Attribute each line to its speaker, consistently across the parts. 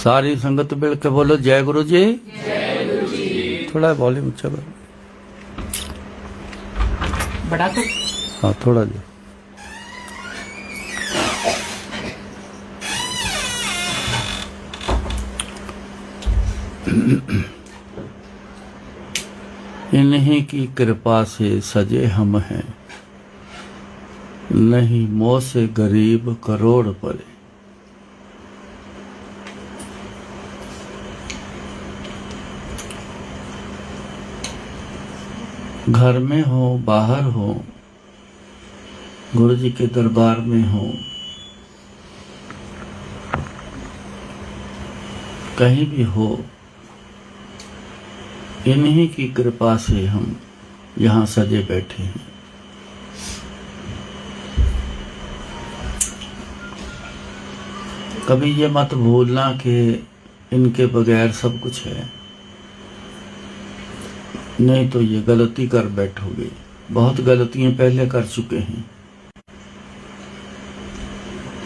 Speaker 1: सारी संगत मिल के बोलो जय गुरु जी। थोड़ा वॉल्यूम ऊंचा करो।
Speaker 2: बड़ा तो
Speaker 1: हाँ थोड़ा जी। इन्हीं की कृपा से सजे हम हैं, नहीं मोह से गरीब करोड़ पड़े। घर में हो बाहर हो, गुरु जी के दरबार में हो, कहीं भी हो, इन्हीं की कृपा से हम यहाँ सजे बैठे हैं। कभी ये मत भूलना कि इनके बगैर सब कुछ है, नहीं तो ये गलती कर बैठोगे। बहुत गलतियां पहले कर चुके हैं,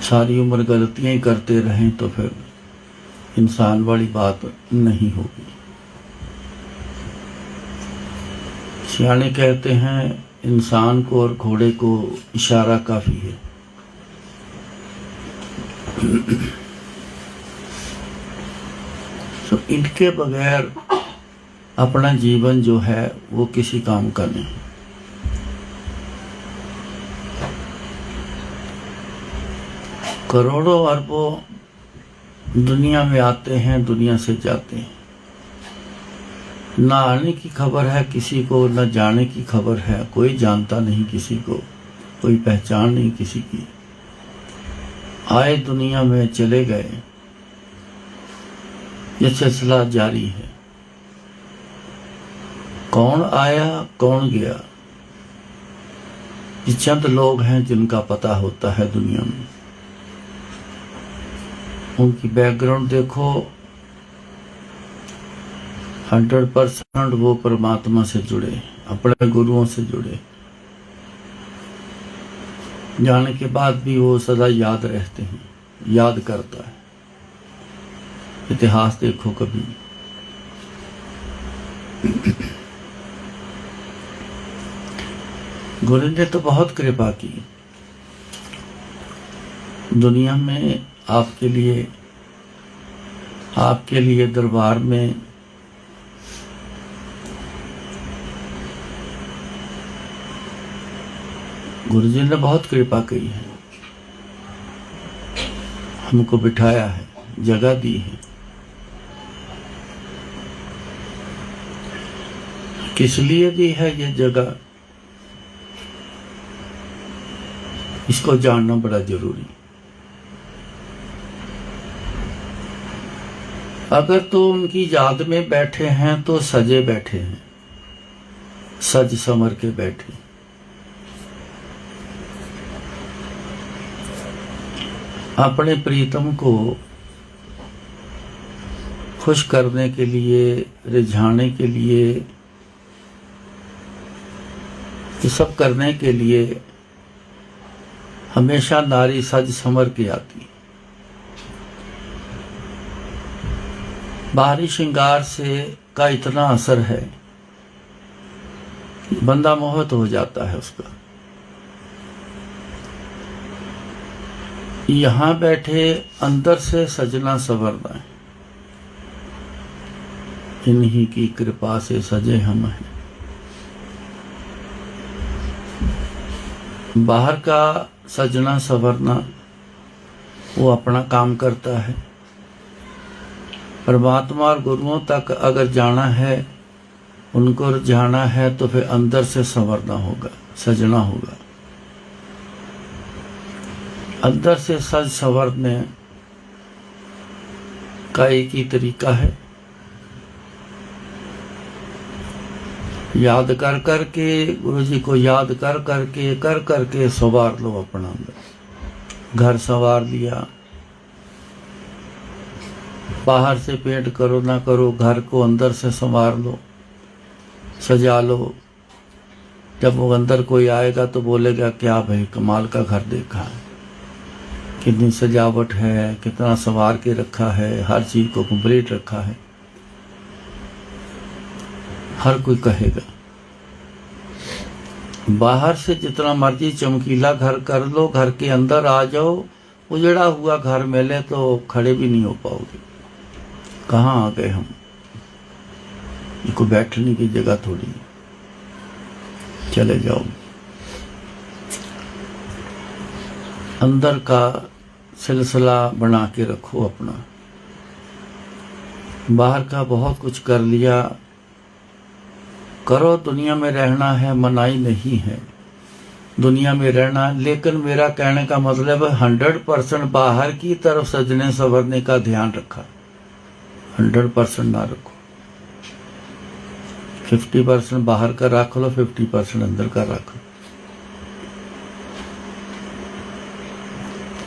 Speaker 1: सारी उम्र गलतियां ही करते रहें तो फिर इंसान वाली बात नहीं होगी। सियाने कहते हैं इंसान को और घोड़े को इशारा काफी है। तो इनके बगैर अपना जीवन जो है वो किसी काम का नहीं। करोड़ों अरबों दुनिया में आते हैं, दुनिया से जाते हैं। ना आने की खबर है किसी को, न जाने की खबर है। कोई जानता नहीं किसी को, कोई पहचान नहीं किसी की। आए दुनिया में, चले गए, ये सिलसिला जारी है। कौन आया कौन गया, ये चंद लोग हैं जिनका पता होता है दुनिया में। उनकी बैकग्राउंड देखो, 100% वो परमात्मा से जुड़े, अपने गुरुओं से जुड़े। जाने के बाद भी वो सदा याद रहते हैं, याद करता है। इतिहास देखो कभी। गुरु ने तो बहुत कृपा की दुनिया में, आपके लिए दरबार में। गुरु जी ने बहुत कृपा की है, हमको बिठाया है, जगह दी है। किस लिए दी है ये जगह, इसको जानना बड़ा जरूरी। अगर तो उनकी याद में बैठे हैं तो सजे बैठे हैं, सज संवर के बैठे। अपने प्रीतम को खुश करने के लिए, रिझाने के लिए, ये सब करने के लिए हमेशा नारी सज संवर के आती। बाहरी श्रृंगार से का इतना असर है, बंदा मोहित हो जाता है उसका। यहाँ बैठे अंदर से सजना संवरना है। इन्हीं की कृपा से सजे हम हैं। बाहर का सजना संवरना वो अपना काम करता है। परमात्मा और गुरुओं तक अगर जाना है, उनको जाना है, तो फिर अंदर से संवरना होगा, सजना होगा। अंदर से सज संवरने का एक ही तरीका है, याद कर करके, गुरु जी को याद कर करके संवार लो अपना अंदर। घर संवार लिया, बाहर से पेंट करो ना करो, घर को अंदर से संवार लो, सजा लो। जब वो अंदर कोई आएगा तो बोलेगा क्या भाई कमाल का घर देखा है, कितनी सजावट है, कितना संवार के रखा है, हर चीज को कंप्लीट रखा है। हर कोई कहेगा बाहर से जितना मर्जी चमकीला घर कर लो, घर के अंदर आ जाओ, उजड़ा हुआ घर मिले तो खड़े भी नहीं हो पाओगे। कहाँ आ गए हम? इनको बैठने की जगह थोड़ी, चले जाओ। अंदर का सिलसिला बना के रखो अपना। बाहर का बहुत कुछ कर लिया, करो। दुनिया में रहना है, मनाही नहीं है दुनिया में रहना। लेकिन मेरा कहने का मतलब है 100% बाहर की तरफ सजने संवरने का ध्यान रखा। 100% ना रखो, 50% बाहर का रख लो, 50% अंदर का रख लो।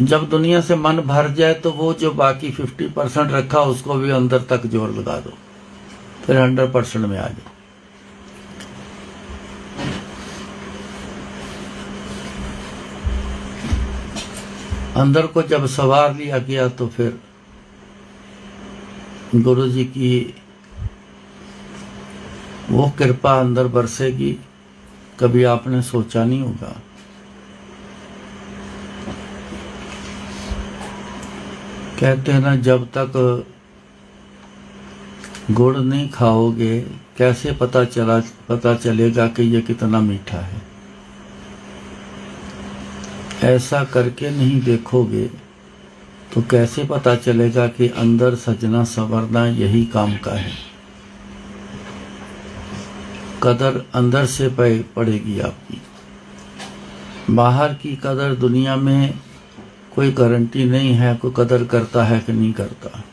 Speaker 1: जब दुनिया से मन भर जाए तो वो जो बाकी 50% रखा उसको भी अंदर तक जोर लगा दो, फिर 100% में आ जाओ। अंदर को जब सवार लिया गया तो फिर गुरु जी की वो कृपा अंदर बरसेगी, कभी आपने सोचा नहीं होगा। कहते हैं ना, जब तक गुड़ नहीं खाओगे कैसे पता चलेगा कि ये कितना मीठा है। ऐसा करके नहीं देखोगे तो कैसे पता चलेगा कि अंदर सजना संवरना यही काम का है। कदर अंदर से पड़ेगी आपकी। बाहर की कदर दुनिया में कोई गारंटी नहीं है, कोई कदर करता है कि नहीं करता।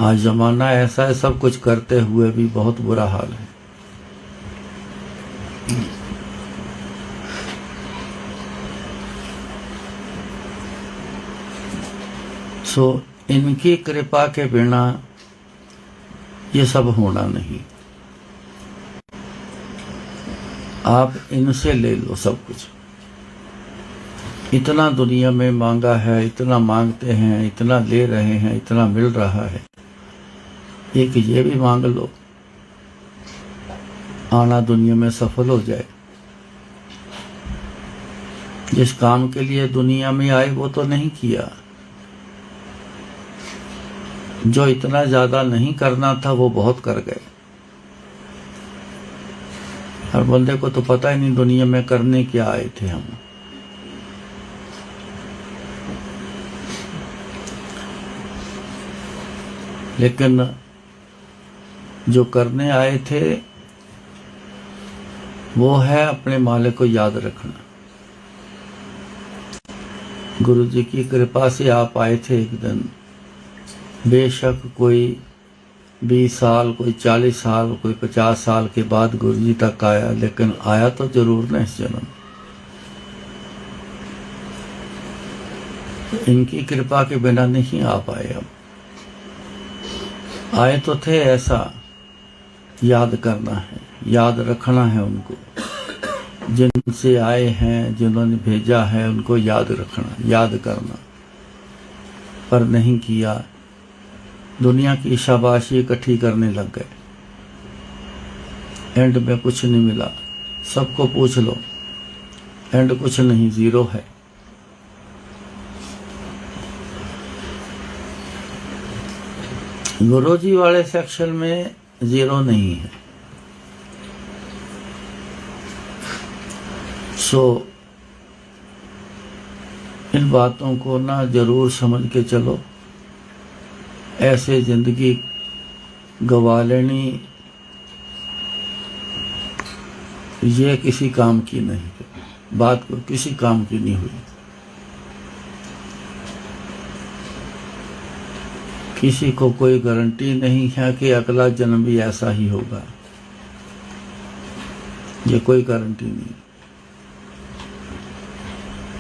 Speaker 1: आज जमाना ऐसा है, सब कुछ करते हुए भी बहुत बुरा हाल है। सो इनकी कृपा के बिना ये सब होना नहीं। आप इनसे ले लो सब कुछ। इतना दुनिया में मांगा है, इतना मांगते हैं, इतना ले रहे हैं, इतना मिल रहा है। एक ये भी मांग लो, आना दुनिया में सफल हो जाए। जिस काम के लिए दुनिया में आए वो तो नहीं किया। जो इतना ज्यादा नहीं करना था वो बहुत कर गए। हर बंदे को तो पता ही नहीं दुनिया में करने क्या आए थे हम। लेकिन जो करने आए थे वो है अपने मालिक को याद रखना। गुरु जी की कृपा से आप आए थे एक दिन। बेशक कोई 20 साल, कोई 40 साल, कोई 50 साल के बाद गुरु जी तक आया, लेकिन आया तो जरूर ना इस जन्म। इनकी कृपा के बिना नहीं आ पाए। अब आए तो थे, ऐसा याद करना है, याद रखना है उनको। जिनसे आए हैं, जिन्होंने भेजा है, उनको याद रखना, याद करना। पर नहीं किया, दुनिया की शाबाशी इकट्ठी करने लग गए। एंड में कुछ नहीं मिला। सबको पूछ लो, एंड कुछ नहीं, जीरो है। गुरु जी वाले सेक्शन में जीरो नहीं है। सो इन बातों को ना जरूर समझ के चलो। ऐसे जिंदगी गवा लेनी ये किसी काम की नहीं, बात को किसी काम की नहीं हुई। किसी को कोई गारंटी नहीं है कि अगला जन्म भी ऐसा ही होगा। ये कोई गारंटी नहीं।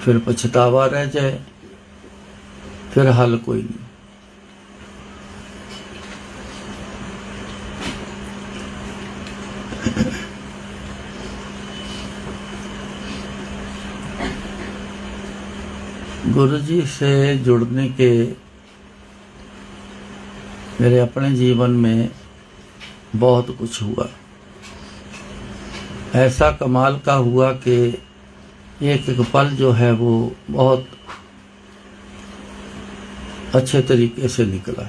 Speaker 1: फिर पछतावा रह जाए, फिर हल कोई नहीं। गुरु जी से जुड़ने के मेरे अपने जीवन में बहुत कुछ हुआ। ऐसा कमाल का हुआ कि एक एक पल जो है वो बहुत अच्छे तरीके से निकला।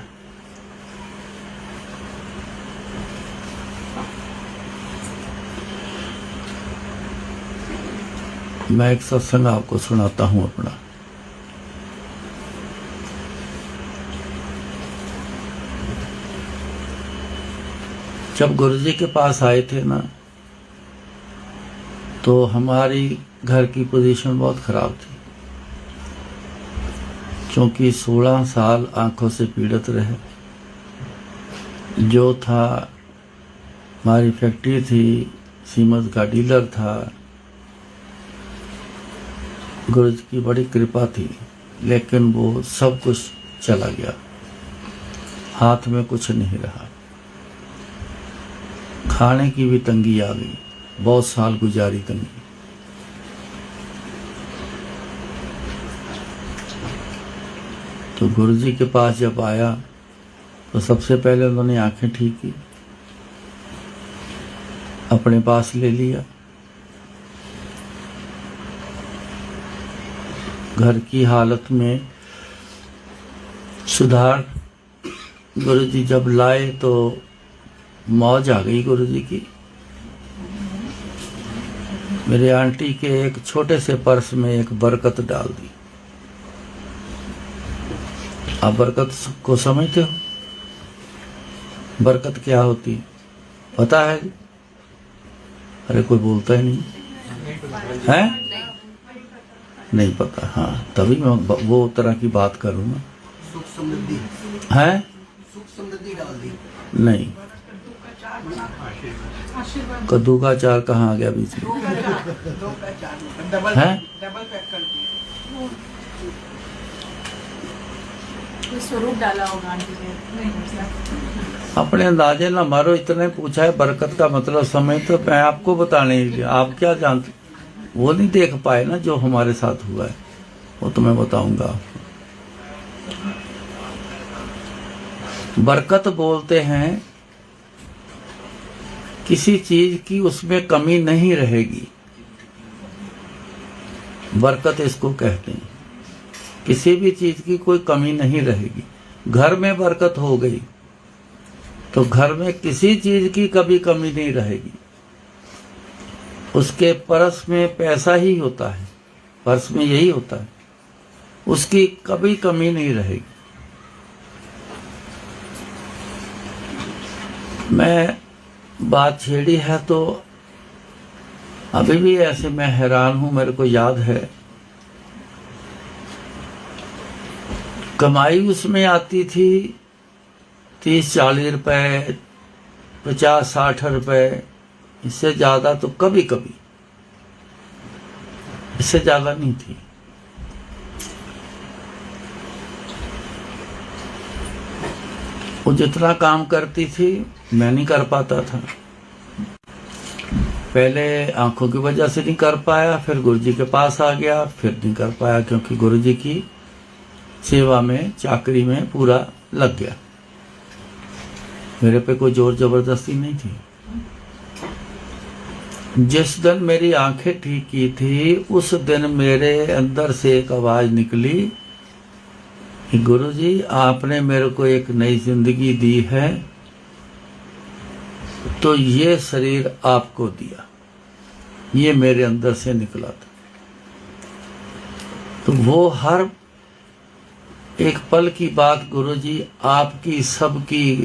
Speaker 1: मैं एक सत्संग आपको सुनाता हूँ अपना। जब गुरुजी के पास आए थे ना, तो हमारी घर की पोजीशन बहुत ख़राब थी, क्योंकि 16 साल आंखों से पीड़ित रहे। जो था, हमारी फैक्ट्री थी, सीमेंट का डीलर था। गुरुजी की बड़ी कृपा थी, लेकिन वो सब कुछ चला गया, हाथ में कुछ नहीं रहा। खाने की भी तंगी आ गई, बहुत साल गुजारी तंगी। तो गुरुजी के पास जब आया तो सबसे पहले उन्होंने आंखें ठीक की, अपने पास ले लिया। घर की हालत में सुधार गुरुजी जब लाए तो मौज आ गई गुरुजी की। मेरे आंटी के एक छोटे से पर्स में एक बरकत डाल दी। आप बरकत को समझते हो? बरकत क्या होती पता है? अरे कोई बोलता ही नहीं है, नहीं पता। हाँ, तभी मैं वो तरह की बात करूँगा।
Speaker 2: सुख समृद्धि
Speaker 1: है?
Speaker 2: सुख समृद्धि डाल दी
Speaker 1: नहीं, कद्दू का अचार कहाँ आ गया बीच में? है?
Speaker 3: स्वरूप डाला होगा आंटी ने।
Speaker 1: अपने अंदाजे ना मारो। इतने पूछा है बरकत का मतलब समय, तो मैं आपको बताने ही गया। आप क्या जानते? वो नहीं देख पाए ना जो हमारे साथ हुआ है, वो तो मैं बताऊंगा आपको। बरकत बोलते हैं किसी चीज की उसमें कमी नहीं रहेगी, बरकत इसको कहते हैं। किसी भी चीज की कोई कमी नहीं रहेगी। घर में बरकत हो गई तो घर में किसी चीज की कभी कमी नहीं रहेगी। उसके पर्स में पैसा ही होता है, पर्स में यही होता है, उसकी कभी कमी नहीं रहेगी। मैं बात छेड़ी है तो अभी भी ऐसे मैं हैरान हूं। मेरे को याद है कमाई उसमें आती थी 30-40 रुपए, 50-60 रुपए, इससे ज्यादा तो कभी कभी, इससे ज्यादा नहीं थी। वो जितना काम करती थी मैं नहीं कर पाता था। पहले आंखों की वजह से नहीं कर पाया, फिर गुरुजी के पास आ गया, फिर नहीं कर पाया, क्योंकि गुरुजी की सेवा में, चाकरी में पूरा लग गया। मेरे पे कोई जोर जबरदस्ती नहीं थी। जिस दिन मेरी आंखें ठीक की थी, उस दिन मेरे अंदर से एक आवाज निकली कि गुरुजी आपने मेरे को एक नई जिंदगी दी है, तो ये शरीर आपको दिया। ये मेरे अंदर से निकला था। तो वो हर एक पल की बात, गुरुजी आपकी, सबकी,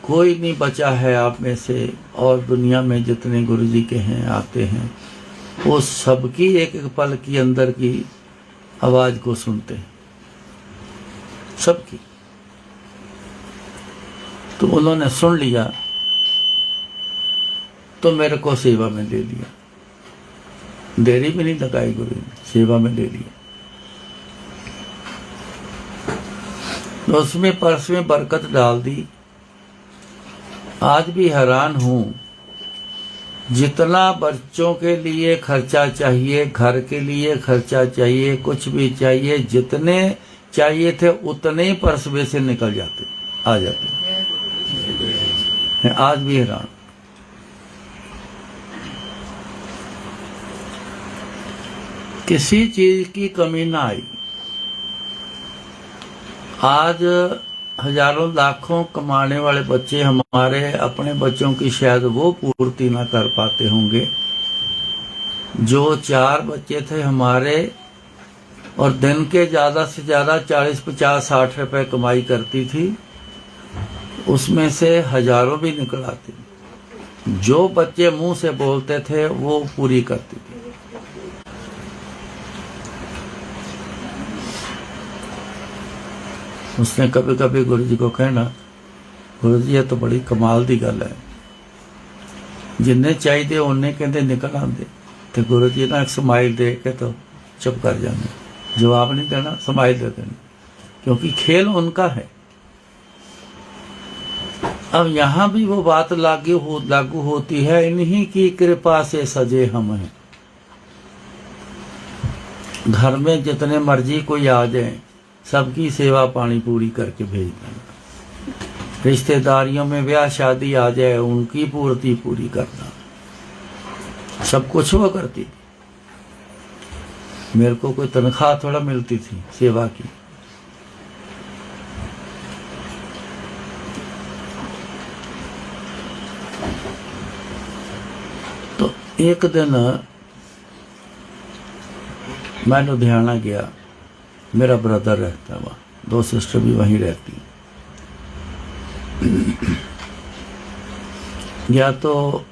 Speaker 1: कोई नहीं बचा है आप में से, और दुनिया में जितने गुरुजी के हैं, आते हैं, वो सबकी एक एक पल की अंदर की आवाज को सुनते हैं, सबकी। तो उन्होंने सुन लिया तो मेरे को सेवा में ले लिया। देरी भी नहीं लगाई गुरु ने, सेवा में ले लिया। तो उसमें पर्स में बरकत डाल दी। आज भी हैरान हूं, जितना बच्चों के लिए खर्चा चाहिए, घर के लिए खर्चा चाहिए, कुछ भी चाहिए, जितने चाहिए थे उतने ही पर्स में से निकल जाते, आ जाते। मैं आज भी हैरान। किसी चीज की कमी ना आई। आज हजारों लाखों कमाने वाले बच्चे हमारे अपने बच्चों की शायद वो पूर्ति ना कर पाते होंगे। जो 4 बच्चे थे हमारे और दिन के ज्यादा से ज्यादा 40, 50, 60 रुपए कमाई करती थी, उसमें से हजारों भी निकल आते। जो बच्चे मुंह से बोलते थे वो पूरी करती थी। उसने कभी कभी गुरु जी को कहना, गुरु जी ये तो बड़ी कमाल दी गल है, जिन्ने चाहिए उन्ने कहते निकल आते, तो गुरु जी ना एक स्माइल दे के तो चुप कर जाते, जवाब नहीं देना, स्माइल दे देना, क्योंकि खेल उनका है। अब यहाँ भी वो बात लागू होती है, इन्हीं की कृपा से सजे हम हैं। घर में जितने मर्जी कोई आ जाए, सबकी सेवा पानी पूरी करके भेज देना। रिश्तेदारियों में ब्याह शादी आ जाए, उनकी पूर्ति पूरी करना, सब कुछ वो करती थी। मेरे को कोई तनख्वाह थोड़ा मिलती थी सेवा की। तो एक दिन मैं लुधियाना गया, मेरा ब्रदर रहता है वहाँ, 2 सिस्टर भी वहीं रहती। या तो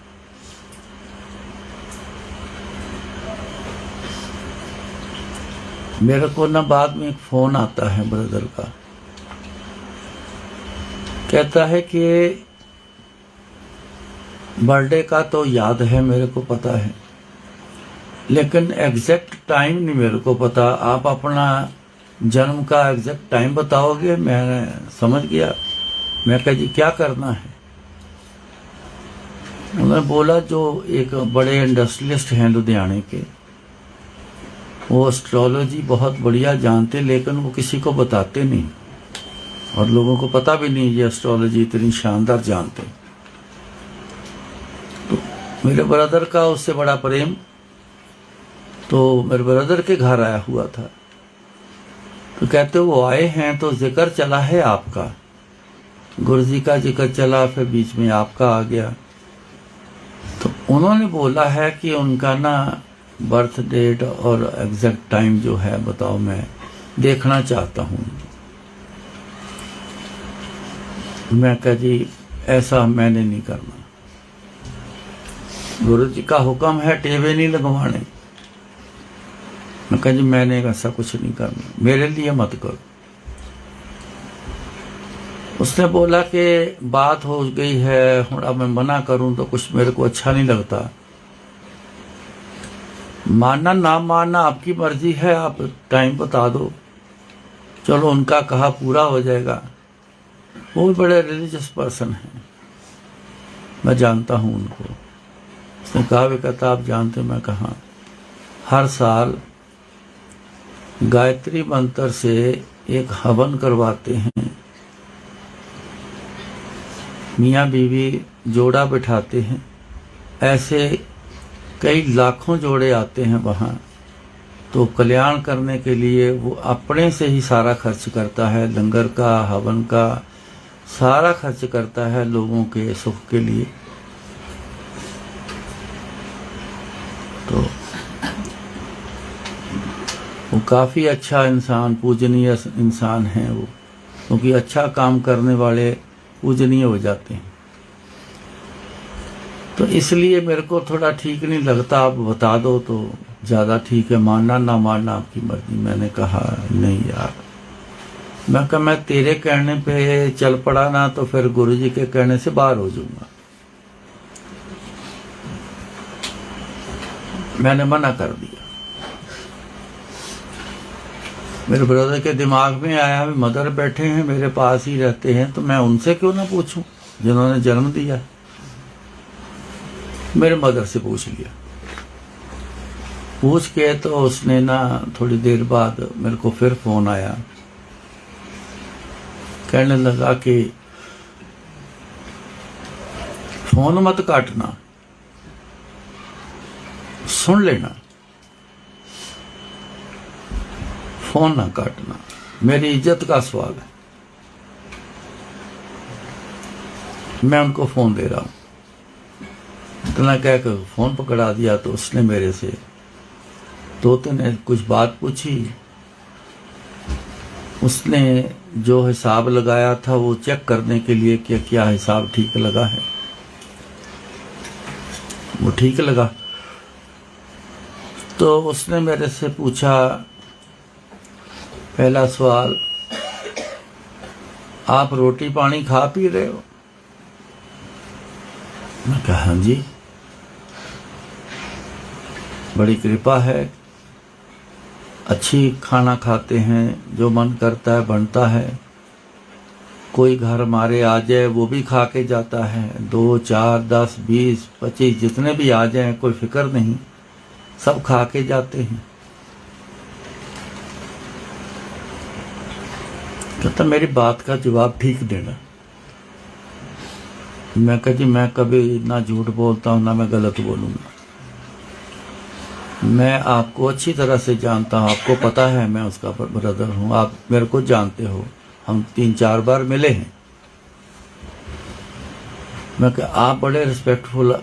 Speaker 1: मेरे को ना बाद में एक फोन आता है ब्रदर का, कहता है कि बर्थडे का तो याद है, मेरे को पता है, लेकिन एग्जैक्ट टाइम नहीं मेरे को पता। आप अपना जन्म का एग्जैक्ट टाइम बताओगे? मैं समझ गया। मैं कहा जी क्या करना है? उन्होंने बोला जो एक बड़े इंडस्ट्रियलिस्ट हैं लुधियाने के, वो एस्ट्रोलॉजी बहुत बढ़िया जानते, लेकिन वो किसी को बताते नहीं और लोगों को पता भी नहीं ये एस्ट्रोलॉजी इतनी शानदार जानते। तो मेरे ब्रदर का उससे बड़ा प्रेम, तो मेरे ब्रदर के घर आया हुआ था। तो कहते वो आए हैं तो जिक्र चला है आपका, गुरुजी का जिक्र चला, फिर बीच में आपका आ गया। तो उन्होंने बोला है कि उनका ना बर्थ डेट और एग्जैक्ट टाइम जो है बताओ, मैं देखना चाहता हूँ। मैं कहा जी ऐसा मैंने नहीं करना, गुरुजी का हुक्म है टेवे नहीं लगवाने। मैं कहा जी मैंने ऐसा कुछ नहीं करना, मेरे लिए मत करो। उसने बोला कि बात हो गई है, अब मैं मना करूं तो कुछ मेरे को अच्छा नहीं लगता। मानना ना मानना आपकी मर्जी है, आप टाइम बता दो, चलो उनका कहा पूरा हो जाएगा। वो भी बड़े रिलीजियस पर्सन हैं, मैं जानता हूं उनको। उसने कहा भी कहता आप जानते? मैं कहा हर साल गायत्री मंत्र से एक हवन करवाते हैं, मियाँ बीवी जोड़ा बिठाते हैं, ऐसे कई लाखों जोड़े आते हैं वहाँ। तो कल्याण करने के लिए वो अपने से ही सारा खर्च करता है, लंगर का, हवन का सारा खर्च करता है लोगों के सुख के लिए। तो वो काफ़ी अच्छा इंसान, पूजनीय इंसान है वो, क्योंकि अच्छा काम करने वाले पूजनीय हो जाते हैं। तो इसलिए मेरे को थोड़ा ठीक नहीं लगता, आप बता दो तो ज़्यादा ठीक है, मानना ना मानना आपकी मर्जी। मैंने कहा नहीं यार, मैं कहा मैं तेरे कहने पे चल पड़ा ना तो फिर गुरुजी के कहने से बाहर हो जाऊंगा। मैंने मना कर दिया। मेरे ब्रदर के दिमाग में आया भी मदर बैठे हैं मेरे पास ही रहते हैं, तो मैं उनसे क्यों ना पूछूं जिन्होंने जन्म दिया। मेरे मदर से पूछ लिया। पूछ के तो उसने ना थोड़ी देर बाद मेरे को फिर फोन आया, कहने लगा कि फोन मत काटना, सुन लेना, फोन ना काटना, मेरी इज्जत का सवाल है। मैं उनको फोन दे रहा हूं, इतना कह कर फोन पकड़ा दिया। तो उसने मेरे से दो तीन कुछ बात पूछी। उसने जो हिसाब लगाया था वो चेक करने के लिए कि क्या हिसाब ठीक लगा है। वो ठीक लगा तो उसने मेरे से पूछा, पहला सवाल, आप रोटी पानी खा पी रहे हो? मैं कहा हाँ जी, बड़ी कृपा है, अच्छी खाना खाते हैं, जो मन करता है बनता है। कोई घर हमारे आ जाए वो भी खा के जाता है, 2 4 10 20 25 जितने भी आ जाए कोई फिक्र नहीं, सब खा के जाते हैं। कहता मेरी बात का जवाब ठीक देना। मैं कहा जी मैं कभी ना झूठ बोलता हूं ना मैं गलत बोलूंगा। मैं आपको अच्छी तरह से जानता हूं, आपको पता है मैं उसका ब्रदर हूं, आप मेरे को जानते हो, हम 3-4 बार मिले हैं। मैं कहा आप बड़े रिस्पेक्टफुल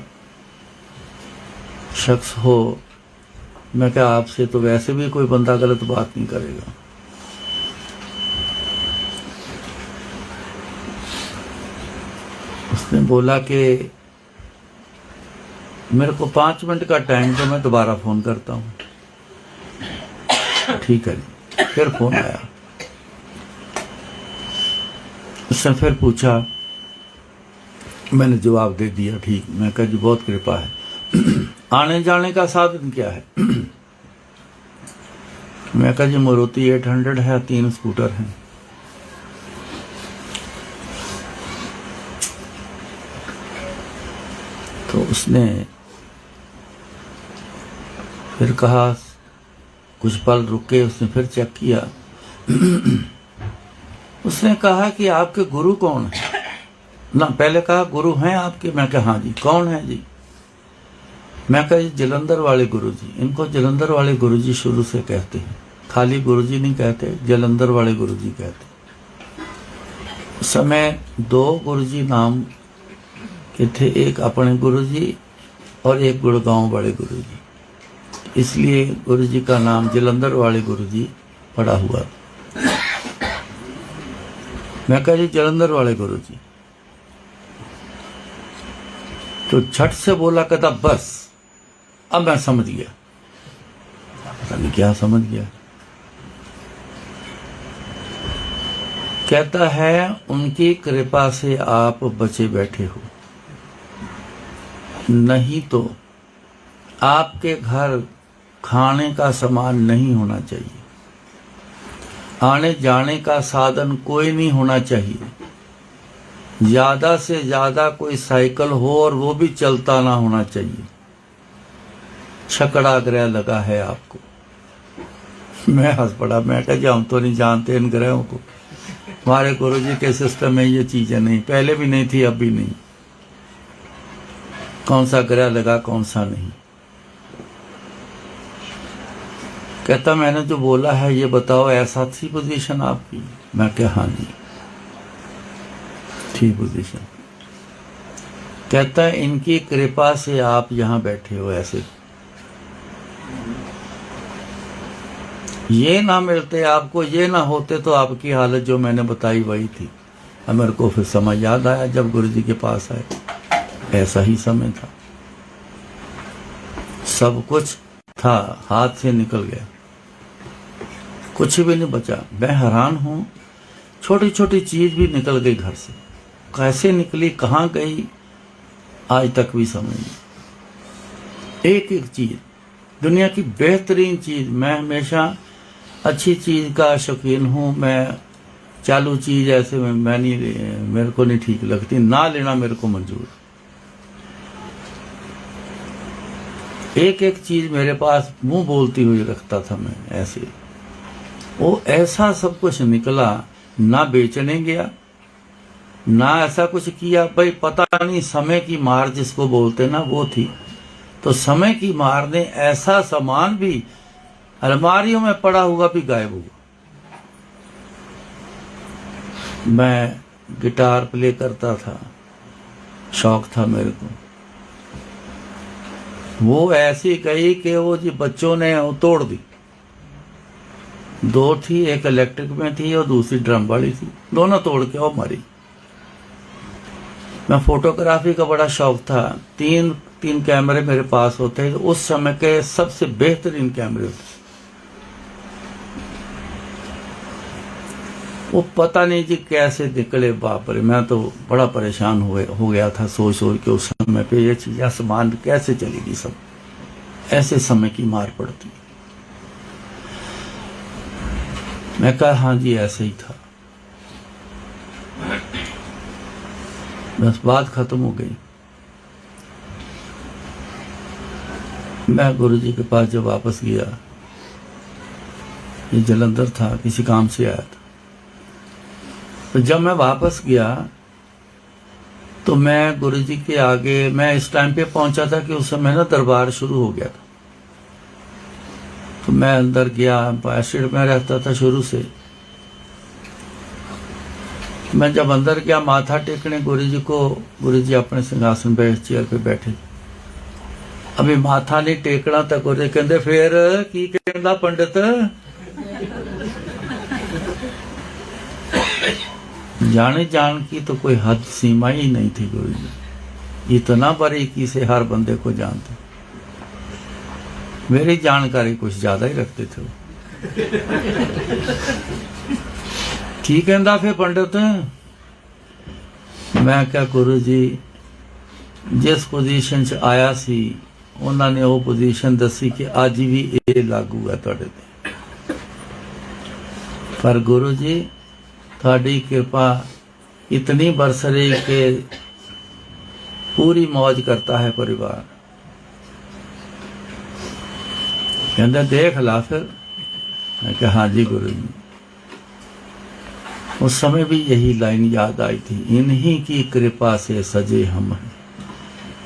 Speaker 1: शख्स हो, मैं कहा आपसे तो वैसे भी कोई बंदा गलत बात नहीं करेगा। उसने बोला कि मेरे को 5 मिनट का टाइम तो मैं दोबारा फोन करता हूँ। ठीक है जी। फिर फोन आया, उसने फिर पूछा, मैंने जवाब दे दिया ठीक। मैं कहा जी बहुत कृपा है। आने जाने का साधन क्या है? मैं कहा जी मारुति 800 है, 3 स्कूटर हैं। तो उसने फिर कहा, कुछ पल रुके, उसने फिर चेक किया। उसने कहा कि आपके गुरु कौन है? ना पहले कहा गुरु हैं आपके? मैं कहा हाँ जी। कौन है जी? मैं कहा जलंधर वाले गुरु जी। इनको जलंधर वाले गुरु जी शुरू से कहते हैं, खाली गुरु जी नहीं कहते, जलंधर वाले गुरु जी कहते। उस समय 2 गुरु जी नाम के थे, एक अपने गुरु जी और एक गुड़गांव वाले गुरु जी, इसलिए गुरु जी का नाम जलंधर वाले गुरु जी पड़ा हुआ। मैं कहा जी जलंधर वाले गुरु जी। तो झट से बोला, कहता बस अब मैं समझ गया। पता नहीं क्या समझ गया। कहता है उनकी कृपा से आप बचे बैठे हो, नहीं तो आपके घर खाने का सामान नहीं होना चाहिए, आने जाने का साधन कोई नहीं होना चाहिए, ज्यादा से ज्यादा कोई साइकिल हो और वो भी चलता ना होना चाहिए। छकड़ा ग्रह लगा है आपको। मैं हंस पड़ा। मैं कहा जी हम तो नहीं जानते इन ग्रहों को, हमारे गुरुजी के सिस्टम में ये चीजें नहीं, पहले भी नहीं थी अब भी नहीं। कौन सा ग्रह लगा कौन सा नहीं। कहता मैंने जो बोला है ये बताओ, ऐसा थी पोजीशन आपकी? मैं क्या हाँ जी थी पोजीशन। कहता है इनकी कृपा से आप यहाँ बैठे हो। ऐसे ये ना मिलते आपको, ये ना होते तो आपकी हालत जो मैंने बताई वही थी। अब मेरे को फिर समय याद आया जब गुरुजी के पास आए, ऐसा ही समय था, सब कुछ था, हाथ से निकल गया, कुछ भी नहीं बचा। मैं हैरान हूं, छोटी छोटी चीज भी निकल गई घर से, कैसे निकली कहाँ गई आज तक भी समझ नहीं। एक एक चीज, दुनिया की बेहतरीन चीज। मैं हमेशा अच्छी चीज का शौकीन हूं। मैं चालू चीज ऐसे मैं नहीं, मेरे को नहीं ठीक लगती, ना लेना मेरे को मंजूर। एक एक चीज मेरे पास मुंह बोलती हुई रखता था मैं ऐसे। वो ऐसा सब कुछ निकला, ना बेचने गया ना ऐसा कुछ किया। भाई पता नहीं, समय की मार जिसको बोलते ना वो थी। तो समय की मार ने ऐसा सामान भी अलमारियों में पड़ा हुआ भी गायब हुआ। मैं गिटार प्ले करता था, शौक था मेरे को। वो ऐसी गई कि वो जी बच्चों ने वो तोड़ दी। दो थी, एक इलेक्ट्रिक में थी और दूसरी ड्रम वाली थी, दोनों तोड़ के वो मरी। मैं फोटोग्राफी का बड़ा शौक था। तीन कैमरे मेरे पास होते, उस समय के सबसे बेहतरीन कैमरे होते। वो पता नहीं जी कैसे निकले, बाप रे। मैं तो बड़ा परेशान हो गया था सोच के उस समय पे ये चीज आसमान कैसे चलेगी। सब ऐसे समय की मार पड़ती। मैं कहा हाँ जी ऐसे ही था। बस बात खत्म हो गई। मैं गुरुजी के पास जब वापस गया, ये जलंधर था, किसी काम से आया था। तो जब मैं वापस गया तो मैं गुरुजी के आगे, मैं इस टाइम पे पहुंचा था कि उस समय ना दरबार शुरू हो गया था। तो मैं अंदर गया, एसिड में रहता था शुरू से। मैं जब अंदर गया माथा टेकने गुरुजी को, गुरुजी अपने सिंहासन पे चेयर पे बैठे। अभी माथा नहीं टेकना था, गुरुजी कहते फिर की कहंदा पंडित। जाने जान की तो कोई हद सीमा ही नहीं थी गुरुजी। इतना बारीकी से हर बंदे को जानते। मेरी जानकारी कुछ ज्यादा ही रखते थे वो। की कहंदा फिर पंडित। मैं क्या गुरु जी जिस पोजीशन च आया सी उन्होंने वो पोजीशन दसी कि अज भी ये लागू है तुहाडे ते। पर गुरु जी थोड़ी कृपा इतनी बरस रही कि पूरी मौज करता है परिवार। कहते देख ला फिर। मैं कहा हाँ जी गुरु जी। उस समय भी यही लाइन याद आई थी, इन्हीं की कृपा से सजे हम हैं,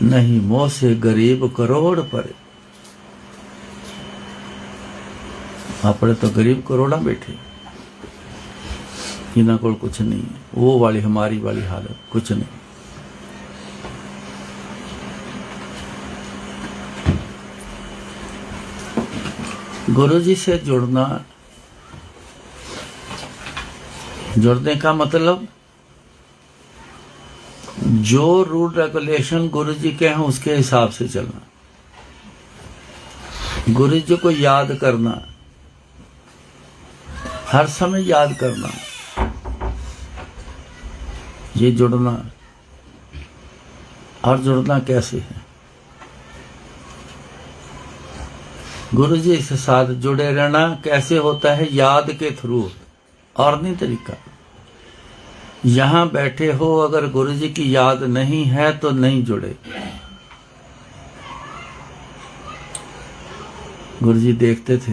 Speaker 1: नहीं मोह से गरीब करोड़ परे। अपने तो गरीब करोड़ा बैठे, इन्हों को कुछ नहीं है। वो वाली हमारी वाली हालत कुछ नहीं। गुरुजी से जुड़ने का मतलब जो रूल रेगुलेशन गुरुजी के हैं उसके हिसाब से चलना, गुरुजी को याद करना, हर समय याद करना, ये जुड़ना। और जुड़ना कैसे है? गुरुजी के साथ जुड़े रहना कैसे होता है? याद के थ्रू, और नहीं तरीका। यहां बैठे हो अगर गुरुजी की याद नहीं है तो नहीं जुड़े। गुरुजी देखते थे,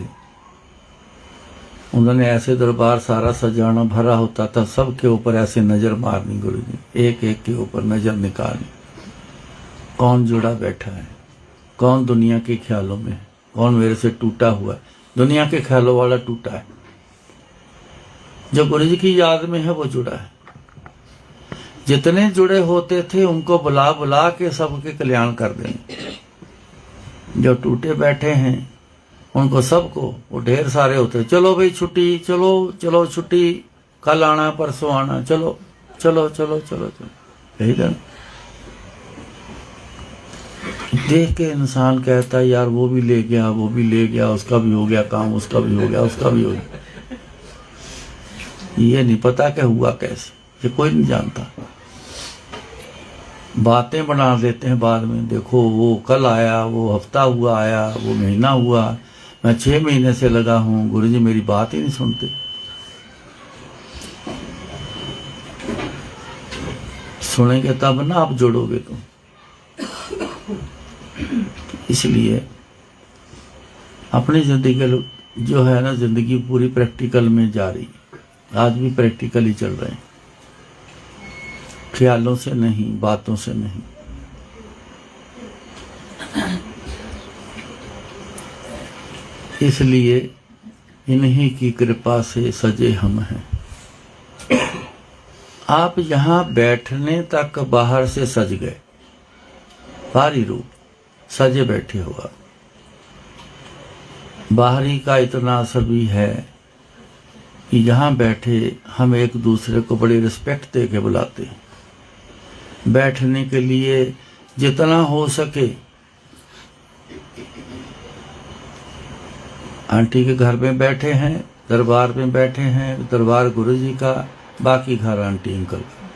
Speaker 1: उन्होंने ऐसे दरबार सारा सजाना भरा होता था, सबके ऊपर ऐसे नजर मारनी गुरुजी, एक एक के ऊपर नजर निकालनी। कौन जुड़ा बैठा है, कौन दुनिया के ख्यालों में है, कौन मेरे से टूटा हुआ है। दुनिया के ख्यालों वाला टूटा है, जो गुरुजी की याद में है वो जुड़ा है। जितने जुड़े होते थे उनको बुला बुला के सबके कल्याण कर देंगे। जो टूटे बैठे हैं उनको सबको, वो ढेर सारे होते, चलो भाई छुट्टी, चलो चलो छुट्टी, कल आना परसों आना, चलो चलो चलो चलो चलो। यही था। देख के इंसान कहता है यार वो भी ले गया, वो भी ले गया, उसका भी हो गया काम, उसका भी हो गया, उसका भी हो गया। ये नहीं पता क्या हुआ कैसे, ये कोई नहीं जानता। बातें बना देते हैं बाद में, देखो वो कल आया, वो हफ्ता हुआ आया, वो महीना हुआ, मैं 6 महीने से लगा हूं, गुरुजी मेरी बात ही नहीं सुनते। सुनेंगे तब ना आप जुड़ोगे तुम। इसलिए अपनी जिंदगी जो है ना, जिंदगी पूरी प्रैक्टिकल में जा रही है। आज भी प्रैक्टिकल ही चल रहे हैं, ख्यालों से नहीं, बातों से नहीं। इसलिए इन्हीं की कृपा से सजे हम हैं। आप यहाँ बैठने तक बाहर से सज गए, बाहरी रूप सजे बैठे हो आप। बाहरी का इतना असर भी है कि यहाँ बैठे हम एक दूसरे को बड़ी रिस्पेक्ट दे के बुलाते हैं। बैठने के लिए जितना हो सके, आंटी के घर में बैठे हैं, दरबार में बैठे हैं, दरबार गुरुजी का, बाकी घर आंटी अंकल का।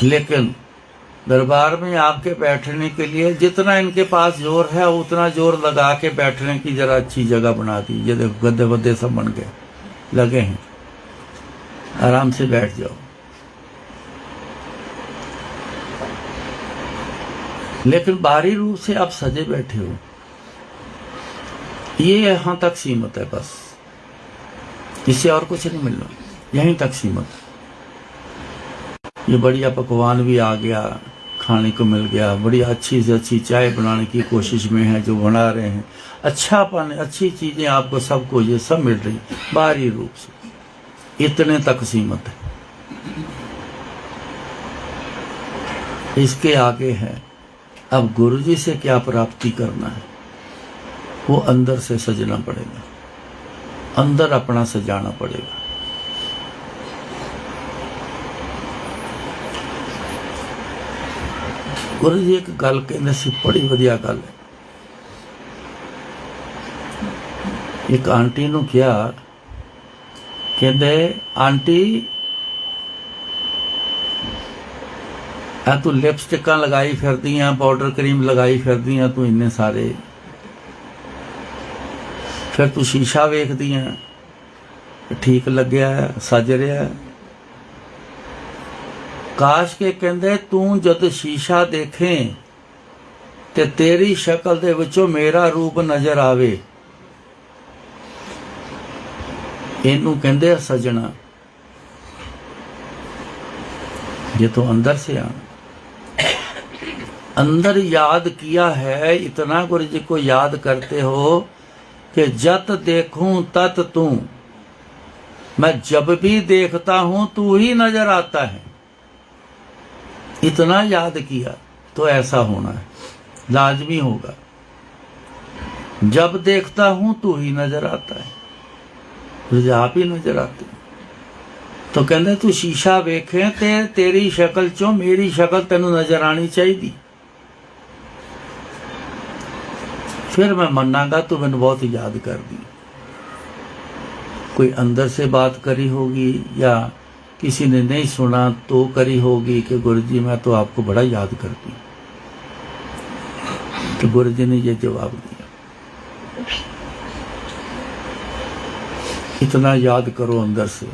Speaker 1: लेकिन दरबार में आपके बैठने के लिए जितना इनके पास जोर है उतना जोर लगा के बैठने की जरा अच्छी जगह बना दी। ये देखो गद्दे वद्दे सब बन गए, लगे हैं, आराम से बैठ जाओ। लेकिन बाहरी रूप से आप सजे बैठे हो, ये यहाँ तक सीमित है, बस इससे और कुछ नहीं मिलना, यहीं तक सीमित। ये बढ़िया पकवान भी आ गया, खाने को मिल गया, बड़ी अच्छी से अच्छी चाय बनाने की कोशिश में है जो बना रहे हैं, अच्छा पाने, अच्छी चीजें आपको सबको ये सब मिल रही बाहरी रूप से, इतने तक सीमित है। इसके आगे है अब गुरुजी से क्या प्राप्ति करना है, वो अंदर से सजना पड़ेगा, अंदर अपना सजाना पड़ेगा। गुरु जी एक गल कहते सी, बड़ी वधिया गल है। एक आंटी नूं कहा, कहते आंटी आ तू लिपस्टिकां लगाई फिरदी है, पाउडर क्रीम लगाई फिरदी है, तू इन्ने सारे, फिर तू शीशा वेखदी है, ठीक लग्या है, सज रहा है। काश के कहंदे तू जद शीशा देखें ते तेरी शक्ल दे विचों मेरा रूप नजर आवे, इनू कहंदे सजना। ये तो अंदर से आना, अंदर याद किया है इतना। गुरु जी को याद करते हो कि जत देखूं तत तू, मैं जब भी देखता हूं तू ही नजर आता है। इतना याद किया तो ऐसा होना है, लाजमी होगा। जब देखता हूं तू ही नजर आता है, तुझे आप ही नजर आते। तो कहते तू शीशा वेखे ते तेरी शक्ल चो मेरी शक्ल तेनू नजर आनी चाहिए, फिर मैं मनागा तू मैनू बहुत याद कर दी। कोई अंदर से बात करी होगी या किसी ने नहीं सुना तो करी होगी कि गुरुजी मैं तो आपको बड़ा याद करती हूं। तो गुरुजी ने ये जवाब दिया, इतना याद करो अंदर से।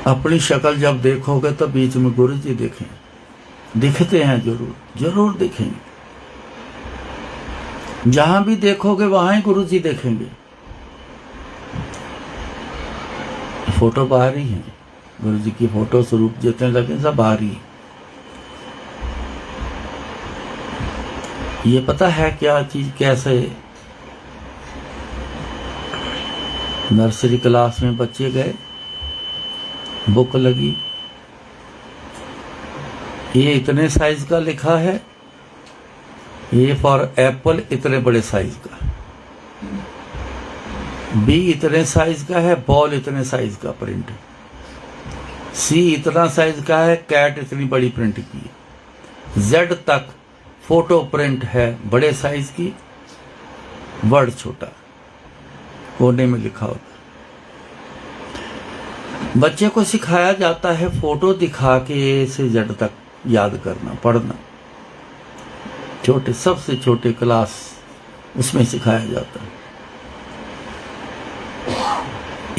Speaker 1: अपनी शक्ल जब देखोगे तो बीच में गुरुजी देखें, दिखते हैं, जरूर जरूर दिखेंगे। जहां भी देखोगे वहां ही गुरुजी देखेंगे। फोटो बाहर ही है, गुरु जी की फोटो स्वरूप जितने लगे सब बाहर ही। ये पता है क्या चीज, कैसे नर्सरी क्लास में बच्चे गए, बुक लगी, ये इतने साइज का लिखा है, ए फॉर एप्पल इतने बड़े साइज का, बी इतने साइज का है, बॉल इतने साइज का प्रिंट, सी इतना साइज का है, कैट इतनी बड़ी प्रिंट की है, जेड तक फोटो प्रिंट है बड़े साइज की, वर्ड छोटा कोने में लिखा होता है। बच्चे को सिखाया जाता है फोटो दिखा के ए से जेड तक याद करना, पढ़ना। छोटे सबसे छोटे क्लास उसमें सिखाया जाता है।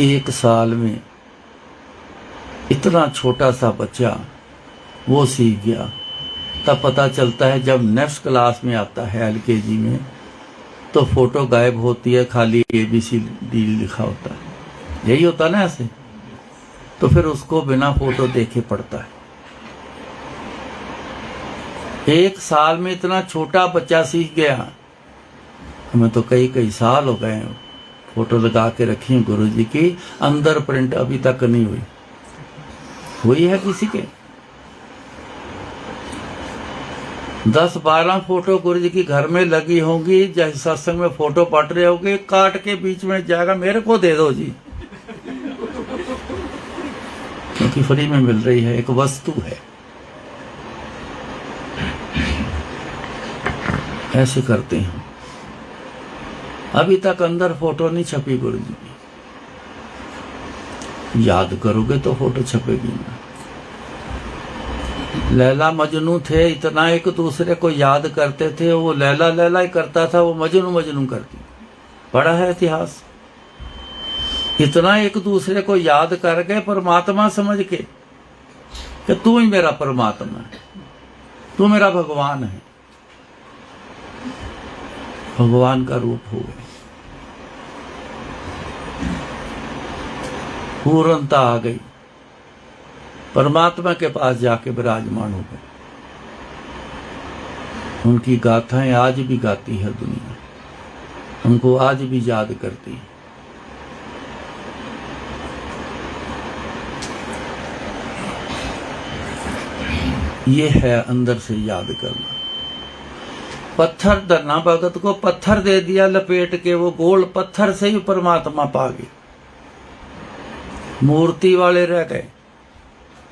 Speaker 1: 1 साल में इतना छोटा सा बच्चा वो सीख गया तब पता चलता है जब नेक्स्ट क्लास में आता है LKG में, तो फोटो गायब होती है, खाली ABCD लिखा होता है। यही होता ना ऐसे। तो फिर उसको बिना फोटो देखे पढ़ता है। 1 साल में इतना छोटा बच्चा सीख गया। हमें तो कई साल हो गए फोटो लगा के रखी है गुरुजी की, अंदर प्रिंट अभी तक नहीं हुई है किसी के। 10-12 फोटो गुरुजी की घर में लगी होंगी। जैसे सत्संग में फोटो पढ़ रहे होंगे, काट के बीच में जाएगा, मेरे को दे दो जी, क्योंकि फ्री में मिल रही है, एक वस्तु है। ऐसे करते हैं। अभी तक अंदर फोटो नहीं छपी गुरुजी की। याद करोगे तो फोटो छपेगी ना। लैला मजनू थे, इतना एक दूसरे को याद करते थे। वो लैला लैला ही करता था, वो मजनू मजनू करती। पढ़ा है इतिहास। इतना एक दूसरे को याद कर गए परमात्मा समझ के कि तू ही मेरा परमात्मा है, तू मेरा भगवान है। भगवान का रूप हो गए, पूर्णता आ गई, परमात्मा के पास जाके विराजमान हो गए। उनकी गाथाएं आज भी गाती है दुनिया, उनको आज भी याद करती है। ये है अंदर से याद करना। पत्थर धरना भगत को पत्थर दे दिया लपेट के, वो गोल पत्थर से ही परमात्मा पा गए। मूर्ति वाले रह गए,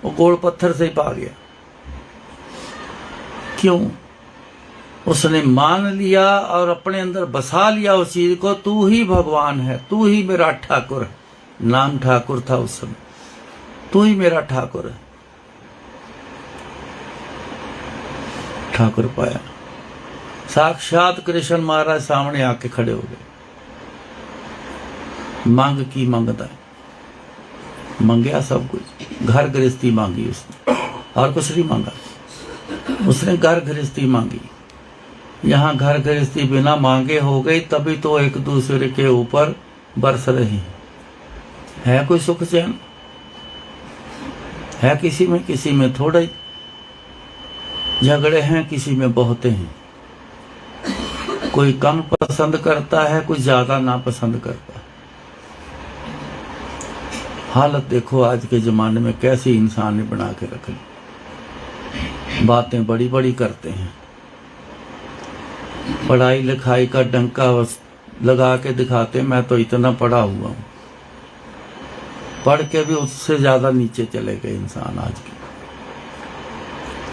Speaker 1: वो गोल पत्थर से ही पा गया। क्यों? उसने मान लिया और अपने अंदर बसा लिया उस चीज को। तू ही भगवान है, तू ही मेरा ठाकुर है। नाम ठाकुर था उस समय। तू ही मेरा ठाकुर है। ठाकुर पाया। साक्षात कृष्ण महाराज सामने आके खड़े हो गए। मांग की मांगता है, मांगया सब कुछ। घर गृहस्थी मांगी उसने, और कुछ नहीं मांगा। उसने घर गृहस्थी मांगी। यहाँ घर गृहस्थी बिना मांगे हो गई, तभी तो एक दूसरे के ऊपर बरस रही है। कोई सुख चैन है किसी में थोड़े झगड़े हैं, किसी में बहुत हैं। कोई कम पसंद करता है, कोई ज्यादा ना पसंद करता है। हालत देखो आज के जमाने में कैसी इंसान ने बना के रख ली। बातें बड़ी बड़ी करते हैं, पढ़ाई लिखाई का डंका लगा के दिखाते, मैं तो इतना पढ़ा हुआ हूं। पढ़ के भी उससे ज्यादा नीचे चले गए इंसान आज के,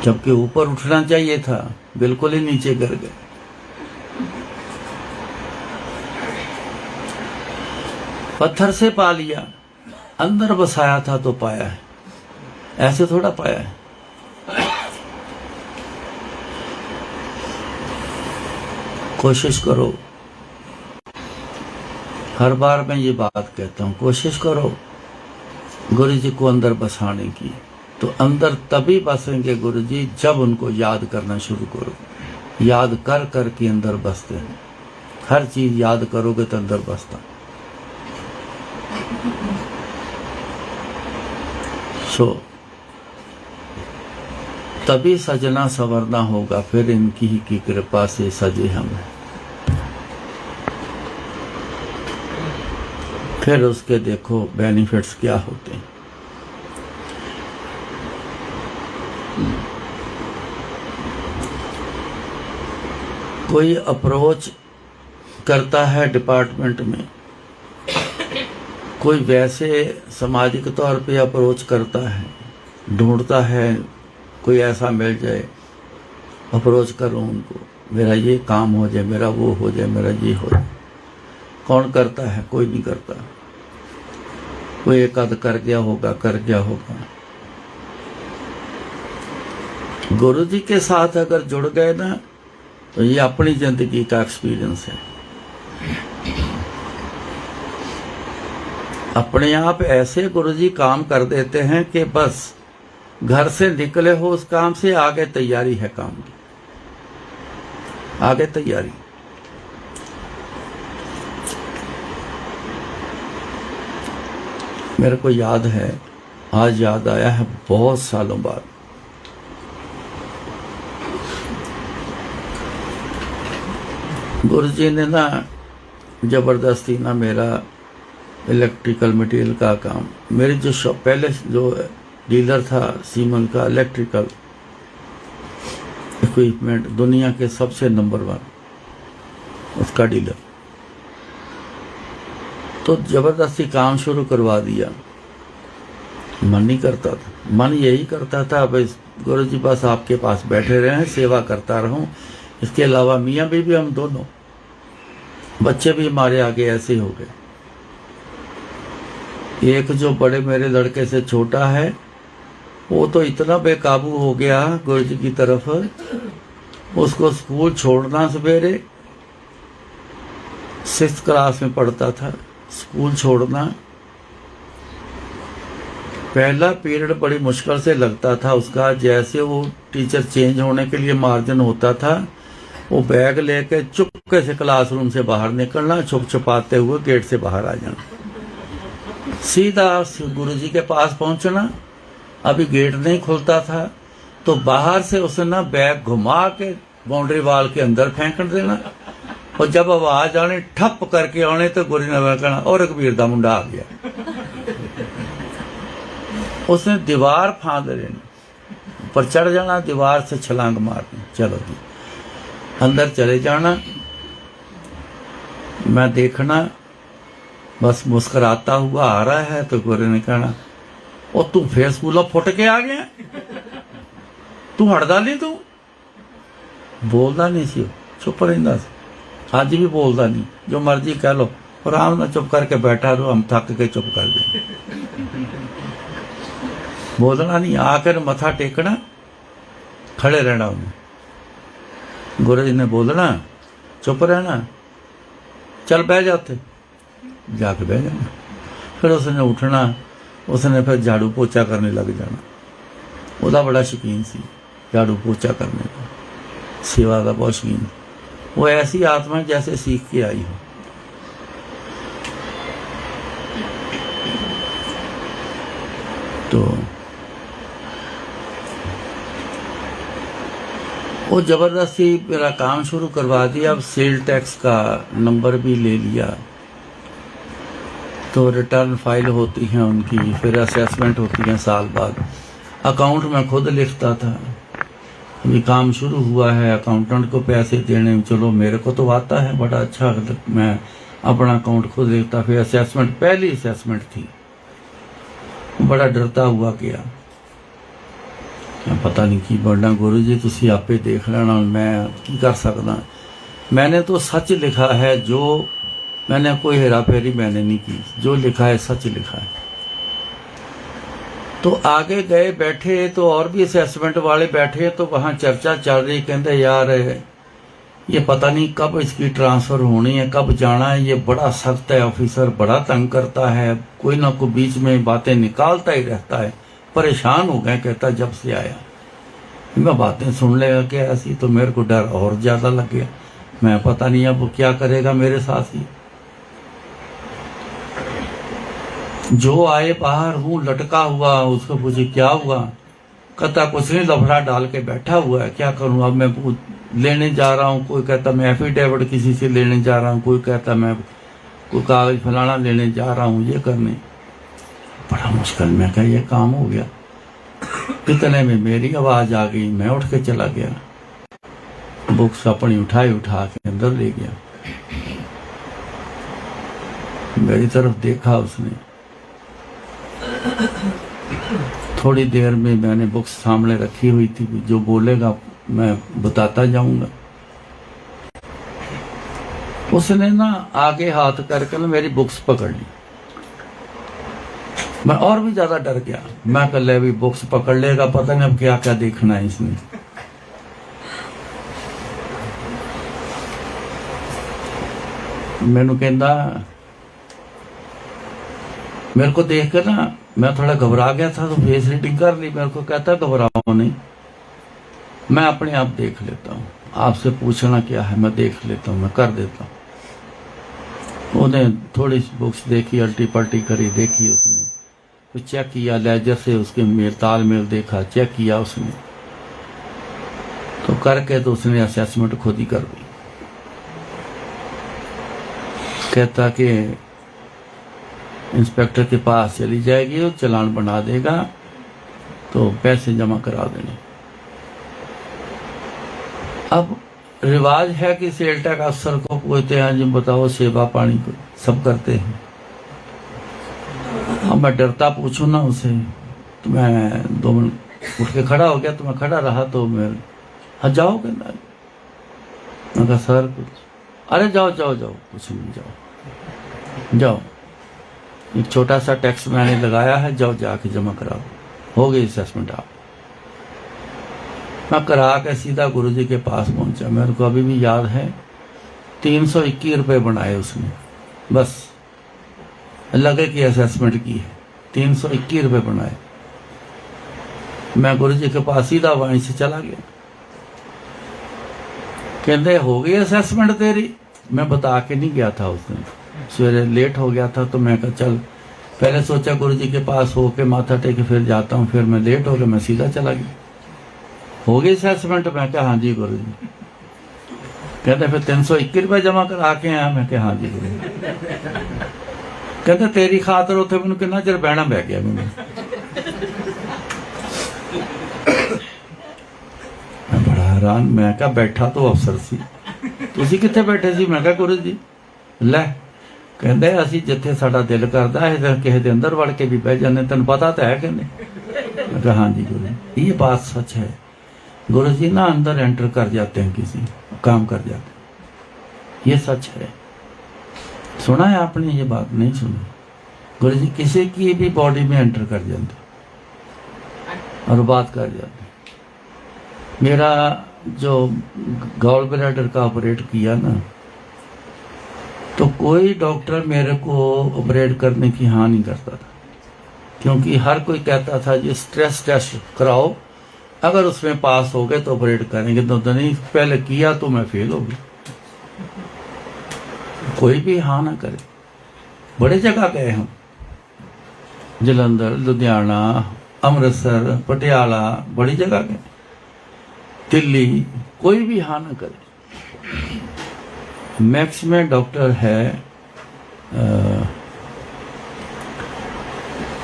Speaker 1: जबकि ऊपर उठना चाहिए था, बिल्कुल ही नीचे गिर गए। पत्थर से पा लिया, अंदर बसाया था तो पाया है, ऐसे थोड़ा पाया है। कोशिश करो, हर बार मैं ये बात कहता हूं, कोशिश करो गुरु जी को अंदर बसाने की। तो अंदर तभी बसेंगे गुरु जी जब उनको याद करना शुरू करो। याद कर कर के अंदर बसते हैं। हर चीज याद करोगे तो अंदर बसता। तभी सजना संवरना होगा, फिर इनकी ही की कृपा से सजे हम। फिर उसके देखो बेनिफिट्स क्या होते हैं। कोई अप्रोच करता है डिपार्टमेंट में, कोई वैसे सामाजिक तौर पे अप्रोच करता है, ढूंढता है कोई ऐसा मिल जाए, अप्रोच करो उनको, मेरा ये काम हो जाए, मेरा वो हो जाए, मेरा ये हो जाए। कौन करता है? कोई नहीं करता। कोई एक आध कर गया होगा। गुरु जी के साथ अगर जुड़ गए ना, तो ये अपनी जिंदगी का एक्सपीरियंस है। अपने आप ऐसे गुरु जी काम कर देते हैं कि बस घर से निकले हो उस काम से, आगे तैयारी है काम की, आगे तैयारी। मेरे को याद है, आज याद आया है बहुत सालों बाद, गुरुजी ने ना जबरदस्ती ना मेरा इलेक्ट्रिकल मटेरियल का काम, मेरी जो शॉप पहले जो डीलर था सीमन का इलेक्ट्रिकल इक्विपमेंट, दुनिया के सबसे नंबर 1 उसका डीलर, तो जबरदस्ती काम शुरू करवा दिया। मन नहीं करता था, मन यही करता था बस गुरुजी बस आपके पास बैठे रहे, सेवा करता रहूं, इसके अलावा मियाँ बीवी हम दोनों, बच्चे भी हमारे आगे ऐसे हो गए। एक जो बड़े मेरे लड़के से छोटा है वो तो इतना बेकाबू हो गया गुरुजी की तरफ, उसको स्कूल छोड़ना, सवेरे 6th क्लास में पढ़ता था, स्कूल छोड़ना, पहला पीरियड बड़ी मुश्किल से लगता था उसका, जैसे वो टीचर चेंज होने के लिए मार्जिन होता था, वो बैग लेके चुपके से क्लासरूम से बाहर निकलना, छुप छुपाते हुए गेट से बाहर आ जाना, सीधा गुरुजी के पास पहुंचना। अभी गेट नहीं खुलता था तो बाहर से उसने ना बैग घुमा के बाउंड्री वाल के अंदर फेंक देना, और जब आवाज आने ठप करके आने तो गुरु ने कहना और कबीर दा मुंडा आ गया। उसने दीवार फांद लेनी, पर चढ़ जाना, दीवार से छलांग मारनी, चलो जी अंदर चले जाना, मैं देखना बस मुस्कुराता हुआ आ रहा है, तो गुरु ने कहना ओ तू फिर स्कूलों फुट के आ गया, तू हटदा नहीं, तू बोलता नहीं सी, चुप रहिंदा सी, अज भी बोलता नहीं, जो मर्जी कह लो, आराम नाल चुप करके बैठा रहो, हम थक के चुप कर देंगे, बोलना नहीं, आकर मथा टेकना, खड़े रहना उन्हें। गुरु जी ने बोलना, चुप रहना, चल बह जाते, जाके बह जाना, फिर उसने उठना, उसने फिर झाड़ू पोछा करने लग जाना, ਉਹਦਾ बड़ा शौकीन सी झाड़ू पोछा करने का, सेवा का बहुत शौकीन, वो ऐसी आत्मा जैसे सीख के आई हो। तो वो जबरदस्ती मेरा काम शुरू करवा दिया, अब सेल टैक्स का नंबर भी ले लिया, तो रिटर्न फाइल होती हैं उनकी, फिर असेसमेंट होती है साल बाद, अकाउंट में खुद लिखता था, अभी काम शुरू हुआ है, अकाउंटेंट को पैसे देने, चलो मेरे को तो आता है बड़ा अच्छा, मैं अपना अकाउंट खुद लिखता, फिर असेसमेंट, पहली असेसमेंट थी, बड़ा डरता हुआ गया, पता नहीं की बनना, गुरु जी तुसी आपे देख लेना, मैं की कर सकदा, मैंने तो सच लिखा है, जो मैंने कोई हेरा फेरी मैंने नहीं की, जो लिखा है सच लिखा है। तो आगे गए बैठे, तो और भी असेसमेंट वाले बैठे, तो वहाँ चर्चा चल रही, कहते यार ये पता नहीं कब इसकी ट्रांसफ़र होनी है, कब जाना है, ये बड़ा सख्त है ऑफिसर, बड़ा तंग करता है, कोई ना कोई बीच में बातें निकालता ही रहता है, परेशान हो गए, कहता जब से आया मैं बातें सुन लेगा क्या ऐसी, तो मेरे को डर और ज़्यादा लग गया, मैं पता नहीं अब वो क्या करेगा मेरे साथ ही। जो आए बाहर हूँ लटका हुआ, उसको पूछे क्या हुआ, कहता कुछ नहीं, लफड़ा डाल के बैठा हुआ है, क्या करूँ, अब मैं लेने जा रहा हूँ, कोई कहता मैं एफिडेविट किसी से लेने जा रहा हूँ, कोई कहता मैं कोई कागज फलाना लेने जा रहा हूँ, ये करने, बड़ा मुश्किल में क्या ये काम हो गया। इतने में मेरी आवाज़ आ गई, मैं उठ के चला गया, बुक्स अपनी उठा के अंदर ले गया, मेरी तरफ देखा उसने, थोड़ी देर में मैंने बुक्स सामने रखी हुई थी, जो बोलेगा मैं बताता जाऊंगा। उसने ना आगे हाथ करके ना मेरी बुक्स पकड़ ली, मैं और भी ज्यादा डर गया, मैं कल अभी बुक्स पकड़ लेगा, पता नहीं अब क्या क्या देखना है इसने। मैनू कहता, मेरे को देख कर ना मैं थोड़ा घबरा गया था तो फेस रीडिंग कर ली। मेरे को कहता घबराओ नहीं, मैं अपने आप देख लेता हूँ, आपसे पूछना क्या है, मैं देख लेता हूँ, मैं कर देता हूँ। उन्हें थोड़ी सी बुक्स देखी, अल्टी पल्टी करी, देखी उसने, तो चेक किया लेजर से, उसके मेल तालमेल देखा, चेक किया उसने, तो करके तो उसने असेसमेंट खुद ही कर दी। कहता कि इंस्पेक्टर के पास चली जाएगी, वो चालान बना देगा, तो पैसे जमा करा देने। अब रिवाज है कि सेल टैक्स अफसर को पूछते हैं, जी बताओ सेवा पानी को सब करते हैं। अब मैं डरता पूछूं ना उसे, तो मैं 2 मिनट उठ के खड़ा हो गया, तो मैं खड़ा रहा, तो मैं हाँ जाओ कहना। मैं कहा सर कुछ, अरे जाओ जाओ जाओ, कुछ नहीं, जाओ जाओ, एक छोटा सा टैक्स मैंने लगाया है, जाओ जाके जमा कराओ, हो गई असेसमेंट आप। मैं करा के सीधा गुरुजी के पास पहुंचा। मेरे को अभी भी याद है 321 रुपये बनाए उसने, बस लगे कि असेसमेंट की है, 321 रुपये बनाए। मैं गुरुजी के पास सीधा वहीं से चला गया। कहते हो गई असेसमेंट तेरी? मैं बता के नहीं गया था उस दिन, सवेरे लेट हो गया था, तो मैं कहा चल, पहले सोचा गुरुजी के पास होके माथा टेके फिर जाता हूँ, फिर मैं लेट हो गया, मैं सीधा चला गया। हो गई असेसमेंट? मैं कहा हाँ जी गुरुजी। कहते फिर 321 रुपये जमा करा के आया? मैं कहा हाँ जी गुरुजी। कहते तेरी खातर उथे मैनू कितना चिर बहना पै गया मैनू। मैं बड़ा हैरान, मैं कहा बैठा तो अफसर सी, तुसी कित्थे बैठे सी? मैं कहा गुरु जी लै, कहते असी जिथे साडा दिल करदा है किसी दे अंदर वड़ के भी बह जाने, तेन पता तो है कहने। मैं कहा हाँ जी गुरु जी, ये बात सच है। गुरु जी ना अंदर एंटर कर जाते हैं, किसी काम कर जाते हैं, ये सच है। सुना है आपने ये बात? नहीं सुनी? गुरु जी किसी की भी बॉडी में एंटर कर जाते और बात कर जाते। मेरा जो गॉल ब्लैडर का ऑपरेट किया ना, तो कोई डॉक्टर मेरे को ऑपरेट करने की हाँ नहीं करता था, क्योंकि हर कोई कहता था जी स्ट्रेस टेस्ट कराओ, अगर उसमें पास हो गए तो ऑपरेट करेंगे, तो नहीं पहले किया तो मैं फेल हो गई। कोई भी हाँ ना करे। बड़े जगह गए हम, जलंधर, लुधियाना, अमृतसर, पटियाला, बड़ी जगह गए, दिल्ली, कोई भी हाँ ना करे। मैक्स में डॉक्टर है,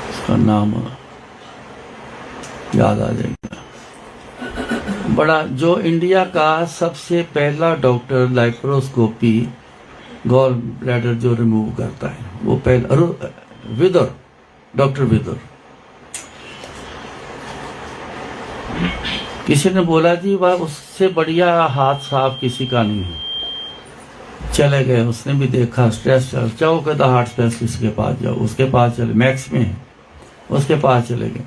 Speaker 1: उसका नाम याद आ जाएगा, बड़ा, जो इंडिया का सबसे पहला डॉक्टर लाइप्रोस्कोपी गॉल ब्लैडर जो रिमूव करता है, वो पहला विदुर, डॉक्टर विदुर। किसी ने बोला जी वह उससे बढ़िया हाथ साफ किसी का नहीं है। चले गए, उसने भी देखा स्ट्रेस जाओ, कहता हार्ट स्पेशलिस्ट के पास जाओ, उसके पास चले, मैक्स में है, उसके पास चले गए।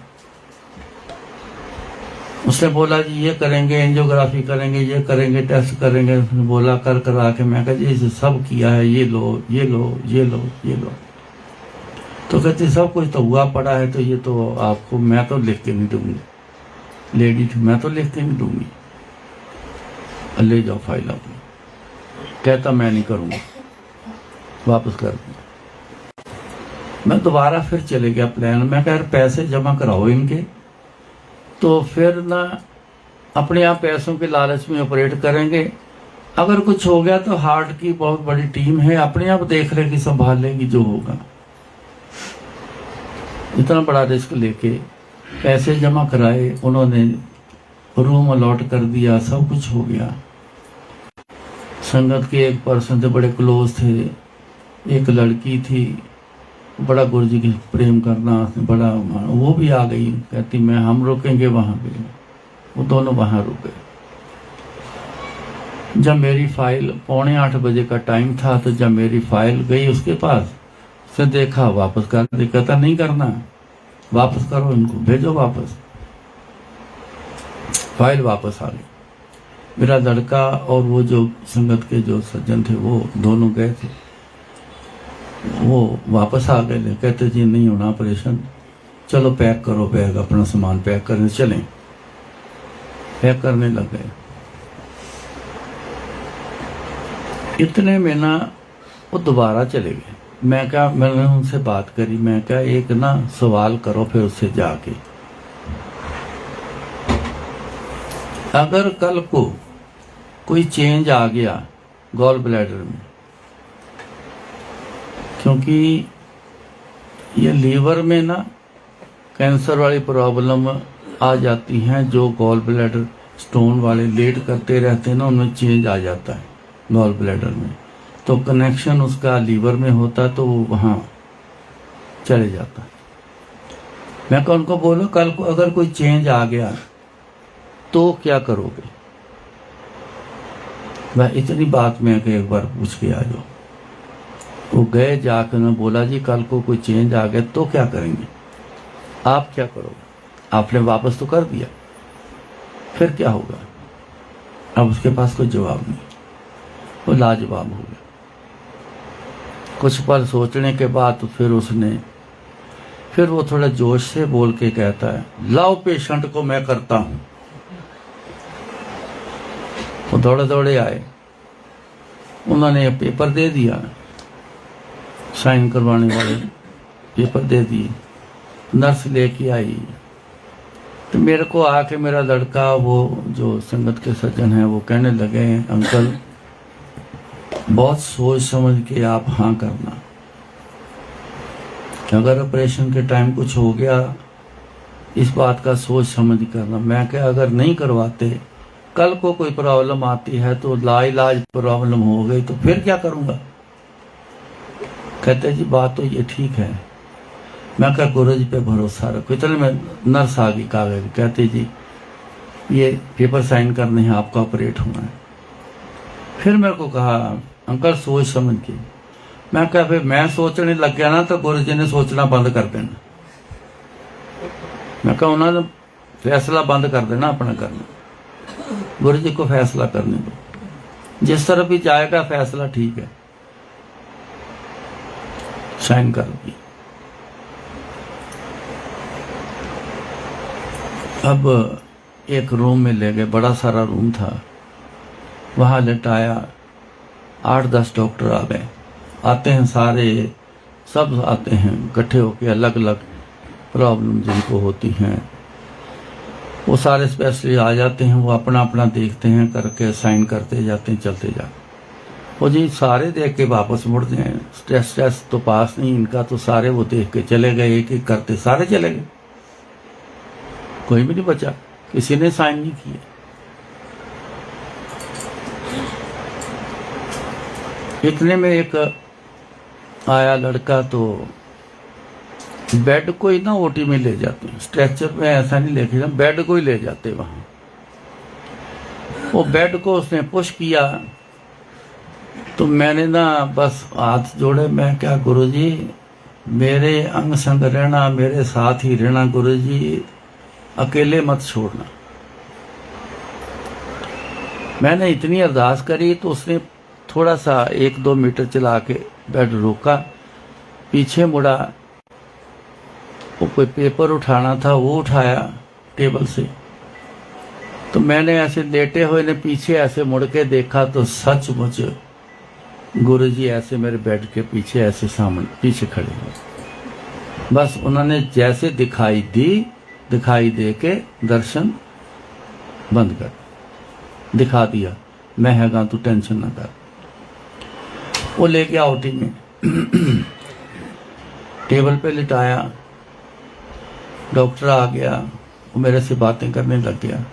Speaker 1: उसने बोला जी ये करेंगे, एंजियोग्राफी करेंगे, ये करेंगे, टेस्ट करेंगे। उसने बोला कर करा के, मैं कहा जी इसे सब किया है, ये लो ये लो ये लो ये लो। तो कहते सब कुछ तो हुआ पड़ा है, तो ये तो आपको मैं तो लिख के नहीं दूंगी, लेडी थी, मैं तो लिख के नहीं दूंगी, ले जाओ फाइल अपनी। कहता मैं नहीं करूँगा, वापस कर दूँगा। मैं दोबारा फिर चले गया प्लान, मैं कह पैसे जमा कराओ इनके, तो फिर ना अपने आप पैसों के लालच में ऑपरेट करेंगे। अगर कुछ हो गया तो हार्ट की बहुत बड़ी टीम है, अपने आप देख लेगी, संभाल लेगी जो होगा। इतना बड़ा रिस्क लेके पैसे जमा कराए उन्होंने, रूम अलॉट कर दिया, सब कुछ हो गया। संगत के एक पर्सन थे, बड़े क्लोज थे, एक लड़की थी, बड़ा गुरुजी की प्रेम करना बड़ा, वो भी आ गई, कहती मैं हम रुकेंगे वहाँ पे। वो दोनों वहाँ रुक गए। जब मेरी फाइल 7:45 बजे का टाइम था, तो जब मेरी फाइल गई उसके पास, से देखा वापस कर दे, कहता नहीं करना, वापस करो इनको, भेजो वापस। फाइल वापस आ गई। मेरा लड़का और वो जो संगत के जो सज्जन थे, वो दोनों गए थे, वो वापस आ गए, कहते जी नहीं होना ऑपरेशन। चलो पैक करो बैग, अपना सामान पैक करने चलें। पैक करने लग गए। इतने में ना वो दोबारा चले गए। मैं क्या, मैंने उनसे बात करी, मैं क्या एक ना सवाल करो फिर उससे जाके, अगर कल को कोई चेंज आ गया गॉल ब्लैडर में, क्योंकि ये लीवर में ना कैंसर वाली प्रॉब्लम आ जाती हैं, जो गॉल ब्लैडर स्टोन वाले लेट करते रहते हैं ना, उनमें चेंज आ जाता है गॉल ब्लैडर में, तो कनेक्शन उसका लीवर में होता है, तो वो वहाँ चले जाता है। मैं कहा उनको बोलो कल को अगर कोई चेंज आ गया तो क्या करोगे? मैं इतनी बात में कि एक बार पूछ के आ जाओ। वो गए, जाकर मैं बोला जी कल को कोई चेंज आ गया तो क्या करेंगे, आप क्या करोगे? आपने वापस तो कर दिया, फिर क्या होगा? अब उसके पास कोई जवाब नहीं, वो लाजवाब हो गया। कुछ पल सोचने के बाद तो फिर वो थोड़ा जोश से बोल के कहता है, लाओ पेशेंट को मैं करता हूं। वो दौड़े दौड़े आए, उन्होंने पेपर दे दिया, साइन करवाने वाले पेपर दे दिए, नर्स लेके आई। तो मेरे को आके मेरा लड़का, वो जो संगत के सज्जन हैं, वो कहने लगे, अंकल बहुत सोच समझ के आप हाँ करना, अगर ऑपरेशन के टाइम कुछ हो गया इस बात का सोच समझ करना। मैं क्या, अगर नहीं करवाते कल को कोई प्रॉब्लम आती है तो लाइलाज प्रॉब्लम हो गई तो फिर क्या करूंगा? कहते जी बात तो ये ठीक है। मैं क्या, गुरु जी पे भरोसा रखो। इतने में नर्स आ गई कागज, कहते जी ये पेपर साइन करने हैं, आपका ऑपरेट होना है। फिर मेरे को कहा, अंकल सोच समझ के। मैं क्या, फिर मैं सोचने लग गया ना तो गुरु जी ने सोचना बंद कर देना। मैं क्या, उन्होंने फैसला बंद कर देना अपना करना, गुरु जी को फैसला करने दो, जिस तरफ भी जाएगा फैसला ठीक है। साइन कर दी। अब एक रूम में ले गए, बड़ा सारा रूम था, वहां लेटाया। 8-10 डॉक्टर आ गए, आते हैं सारे, सब आते हैं इकट्ठे होकर, अलग अलग प्रॉब्लम जिनको होती हैं वो सारे स्पेशलिस्ट आ जाते हैं। वो अपना अपना देखते हैं, करके साइन करते जाते हैं, चलते जाते। वो जी सारे देख के वापस मुड़ते हैं, स्ट्रेस तो पास नहीं इनका, तो सारे वो देख के चले गए, एक एक करते सारे चले गए, कोई भी नहीं बचा, किसी ने साइन नहीं किए। इतने में एक आया लड़का, तो बेड को ही ना ओटी में ले जाते हैं, स्ट्रेचर में ऐसा नहीं लेके, बेड को ही ले जाते वहां। वो बेड को उसने पुश किया तो मैंने ना बस हाथ जोड़े। मैं क्या, गुरुजी मेरे अंग संग रहना, मेरे साथ ही रहना, गुरुजी अकेले मत छोड़ना। मैंने इतनी अरदास करी तो उसने थोड़ा सा 1-2 मीटर चला के बेड रोका, पीछे मुड़ा, वो कोई पेपर उठाना था वो उठाया टेबल से। तो मैंने ऐसे लेटे हुए ने पीछे ऐसे मुड़ के देखा तो सचमुच गुरुजी ऐसे मेरे बेड के पीछे ऐसे सामने पीछे खड़े हैं। बस उन्होंने जैसे दिखाई दे के दर्शन बंद कर दिखा दिया, मैं हैगा तू टेंशन ना कर। वो ले गया ओटी में, टेबल पे लिटाया, डॉक्टर आ गया, वो मेरे से बातें करने लग गया।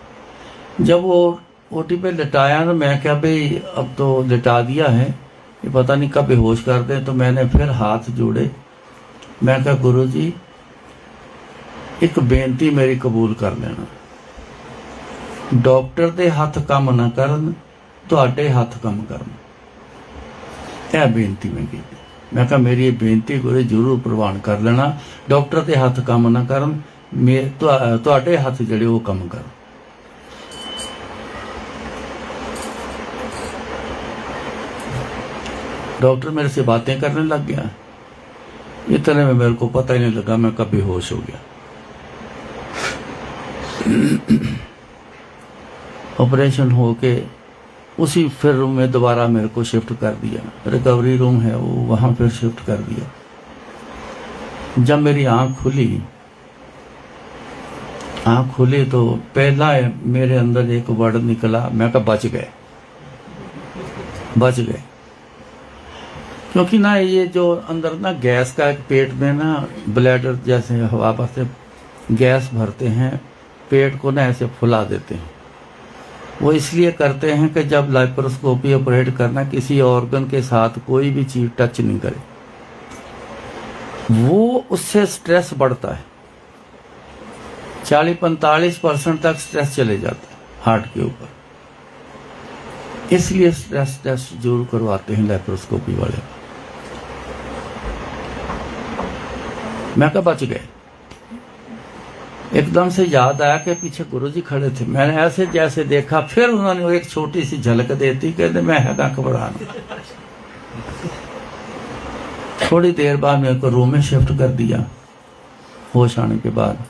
Speaker 1: जब वो ओटी पे लिटाया ना, मैं क्या भाई अब तो लिटा दिया है, ये पता नहीं कब बेहोश कर दे। तो मैंने फिर हाथ जोड़े, मैं क्या, गुरुजी एक बेनती मेरी कबूल कर लेना, डॉक्टर दे हथ काम ना करन, तुहाडे हथ काम करन। यह बेनती मैं की। मैं कहा मेरी ये बेनती गुरु जरूर प्रवान कर लेना, डॉक्टर दे हथ काम ना करन, तुहाडे हथ जड़े वो काम कर। डॉक्टर मेरे से बातें करने लग गया। इतने में मेरे को पता ही नहीं लगा, मैं कब बेहोश हो गया। ऑपरेशन होके उसी फिर रूम में दोबारा मेरे को शिफ्ट कर दिया, रिकवरी रूम है वो, वहाँ फिर शिफ्ट कर दिया। जब मेरी आँख खुली तो पहला मेरे अंदर एक वर्ड निकला, मैं कहा बच गए। क्योंकि ना ये जो अंदर ना गैस का एक पेट में ना ब्लैडर जैसे हवा से गैस भरते हैं, पेट को ना ऐसे फुला देते हैं। वो इसलिए करते हैं कि जब लैप्रोस्कोपी ऑपरेट करना, किसी ऑर्गन के साथ कोई भी चीज टच नहीं करे, वो उससे स्ट्रेस बढ़ता है। 40-45% तक स्ट्रेस चले जाता है हार्ट के ऊपर, इसलिए स्ट्रेस टेस्ट जरूर करवाते हैं लैप्रोस्कोपी वाले। मैं कहा बच गए। एकदम से याद आया कि पीछे गुरुजी खड़े थे। मैंने ऐसे जैसे देखा, फिर उन्होंने एक छोटी सी झलक देती, कहते मैं है घबराना। थोड़ी देर बाद मेरे को रूम में शिफ्ट कर दिया। होश आने के बाद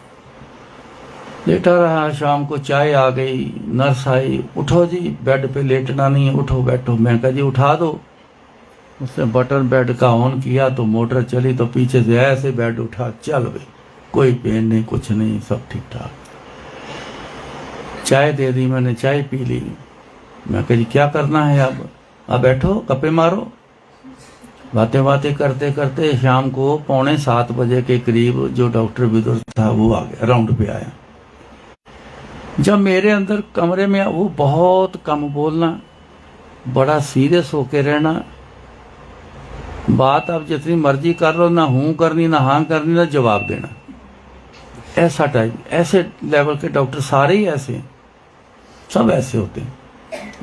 Speaker 1: लेटा रहा, शाम को चाय आ गई, नर्स आई, उठो जी बेड पे लेटना नहीं है, उठो बैठो। मैं कहा जी उठा दो। उसने बटन बेड का ऑन किया तो मोटर चली, तो पीछे से ऐसे बेड उठा, चल भाई, कोई पेन नहीं, कुछ नहीं, सब ठीक ठाक। चाय दे दी, मैंने चाय पी ली। मैं कहा जी क्या करना है अब बैठो, गप्पे मारो। बातें करते करते शाम को 6:45 बजे के करीब जो डॉक्टर विदुर था वो आ गया, राउंड पे आया। जब मेरे अंदर कमरे में, वो बहुत कम बोलना, बड़ा सीरियस होके रहना, बात आप जितनी मर्जी कर लो, ना हूं करनी ना हाँ करनी ना जवाब देना, ऐसा टाइप। ऐसे लेवल के डॉक्टर सारे ही ऐसे हैं, सब ऐसे होते हैं।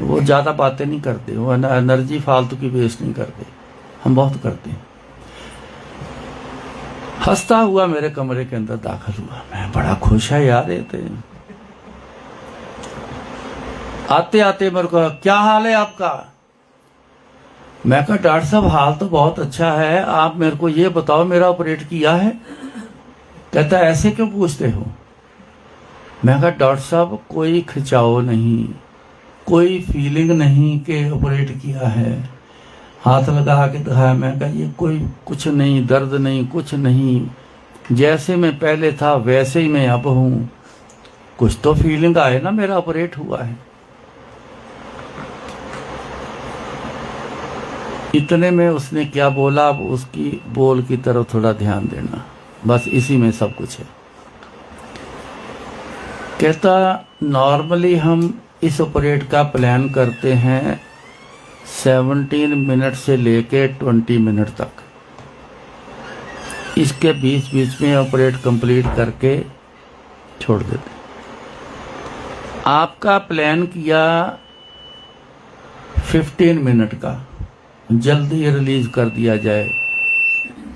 Speaker 1: वो ज़्यादा बातें नहीं करते, वो एनर्जी फालतू की वेस्ट नहीं करते, हम बहुत करते हैं। हंसता हुआ मेरे कमरे के अंदर दाखिल हुआ। मैं बड़ा खुश है यार। ये आते आते मेरे को, क्या हाल है आपका? मैं कहा डॉक्टर साहब हाल तो बहुत अच्छा है, आप मेरे को ये बताओ मेरा ऑपरेट किया है? कहता ऐसे क्यों पूछते हो? मैं कहा डॉक्टर साहब कोई खिंचाव नहीं, कोई फीलिंग नहीं कि ऑपरेट किया है। हाथ लगा के दिखाया। मैं कहा ये कोई कुछ नहीं, दर्द नहीं, कुछ नहीं, जैसे मैं पहले था वैसे ही मैं अब हूँ। कुछ तो फीलिंग आए ना, मेरा ऑपरेट हुआ है। इतने में उसने क्या बोला, अब उसकी बोल की तरफ थोड़ा ध्यान देना, बस इसी में सब कुछ है। कहता नॉर्मली हम इस ऑपरेट का प्लान करते हैं 17 मिनट से लेके 20 मिनट तक। इसके बीच बीच में ऑपरेट कंप्लीट करके छोड़ देते। आपका प्लान किया 15 मिनट का, जल्दी रिलीज कर दिया जाए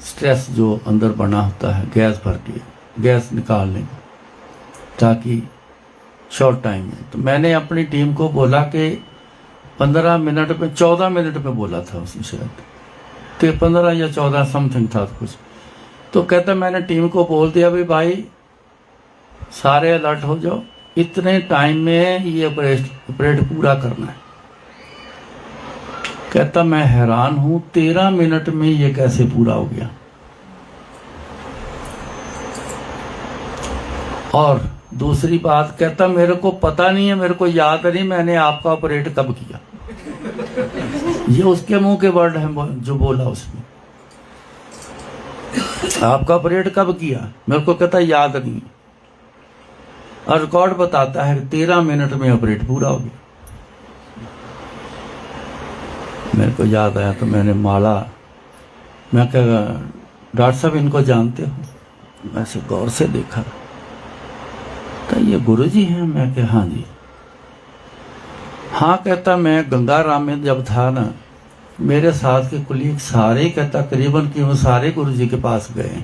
Speaker 1: स्ट्रेस जो अंदर बना होता है, गैस भर के गैस निकाल लें ताकि शॉर्ट टाइम में। तो मैंने अपनी टीम को बोला कि 15 मिनट में, 14 मिनट में बोला था उसने शायद, तो 15 या 14 समथिंग था कुछ। तो कहता मैंने टीम को बोल दिया भाई सारे अलर्ट हो जाओ, इतने टाइम में ये ऑपरेट पूरा करना है। कहता मैं हैरान हूं 13 मिनट में ये कैसे पूरा हो गया। और दूसरी बात कहता मेरे को पता नहीं है, मेरे को याद नहीं मैंने आपका ऑपरेट कब किया। ये उसके मुंह के वर्ड हैं जो बोला उसने, आपका ऑपरेट कब किया, मेरे को कहता याद नहीं। और रिकॉर्ड बताता है 13 मिनट में ऑपरेट पूरा हो गया। मेरे को याद आया तो मैंने माला, मैं कहा डॉक्टर साहब इनको जानते हो? वैसे गौर से देखा तो ये गुरुजी हैं। मैं कहा हाँ जी। हाँ कहता मैं गंगाराम में जब था ना, मेरे साथ के कुलीग सारे, कहता करीबन कि वो सारे गुरुजी के पास गए।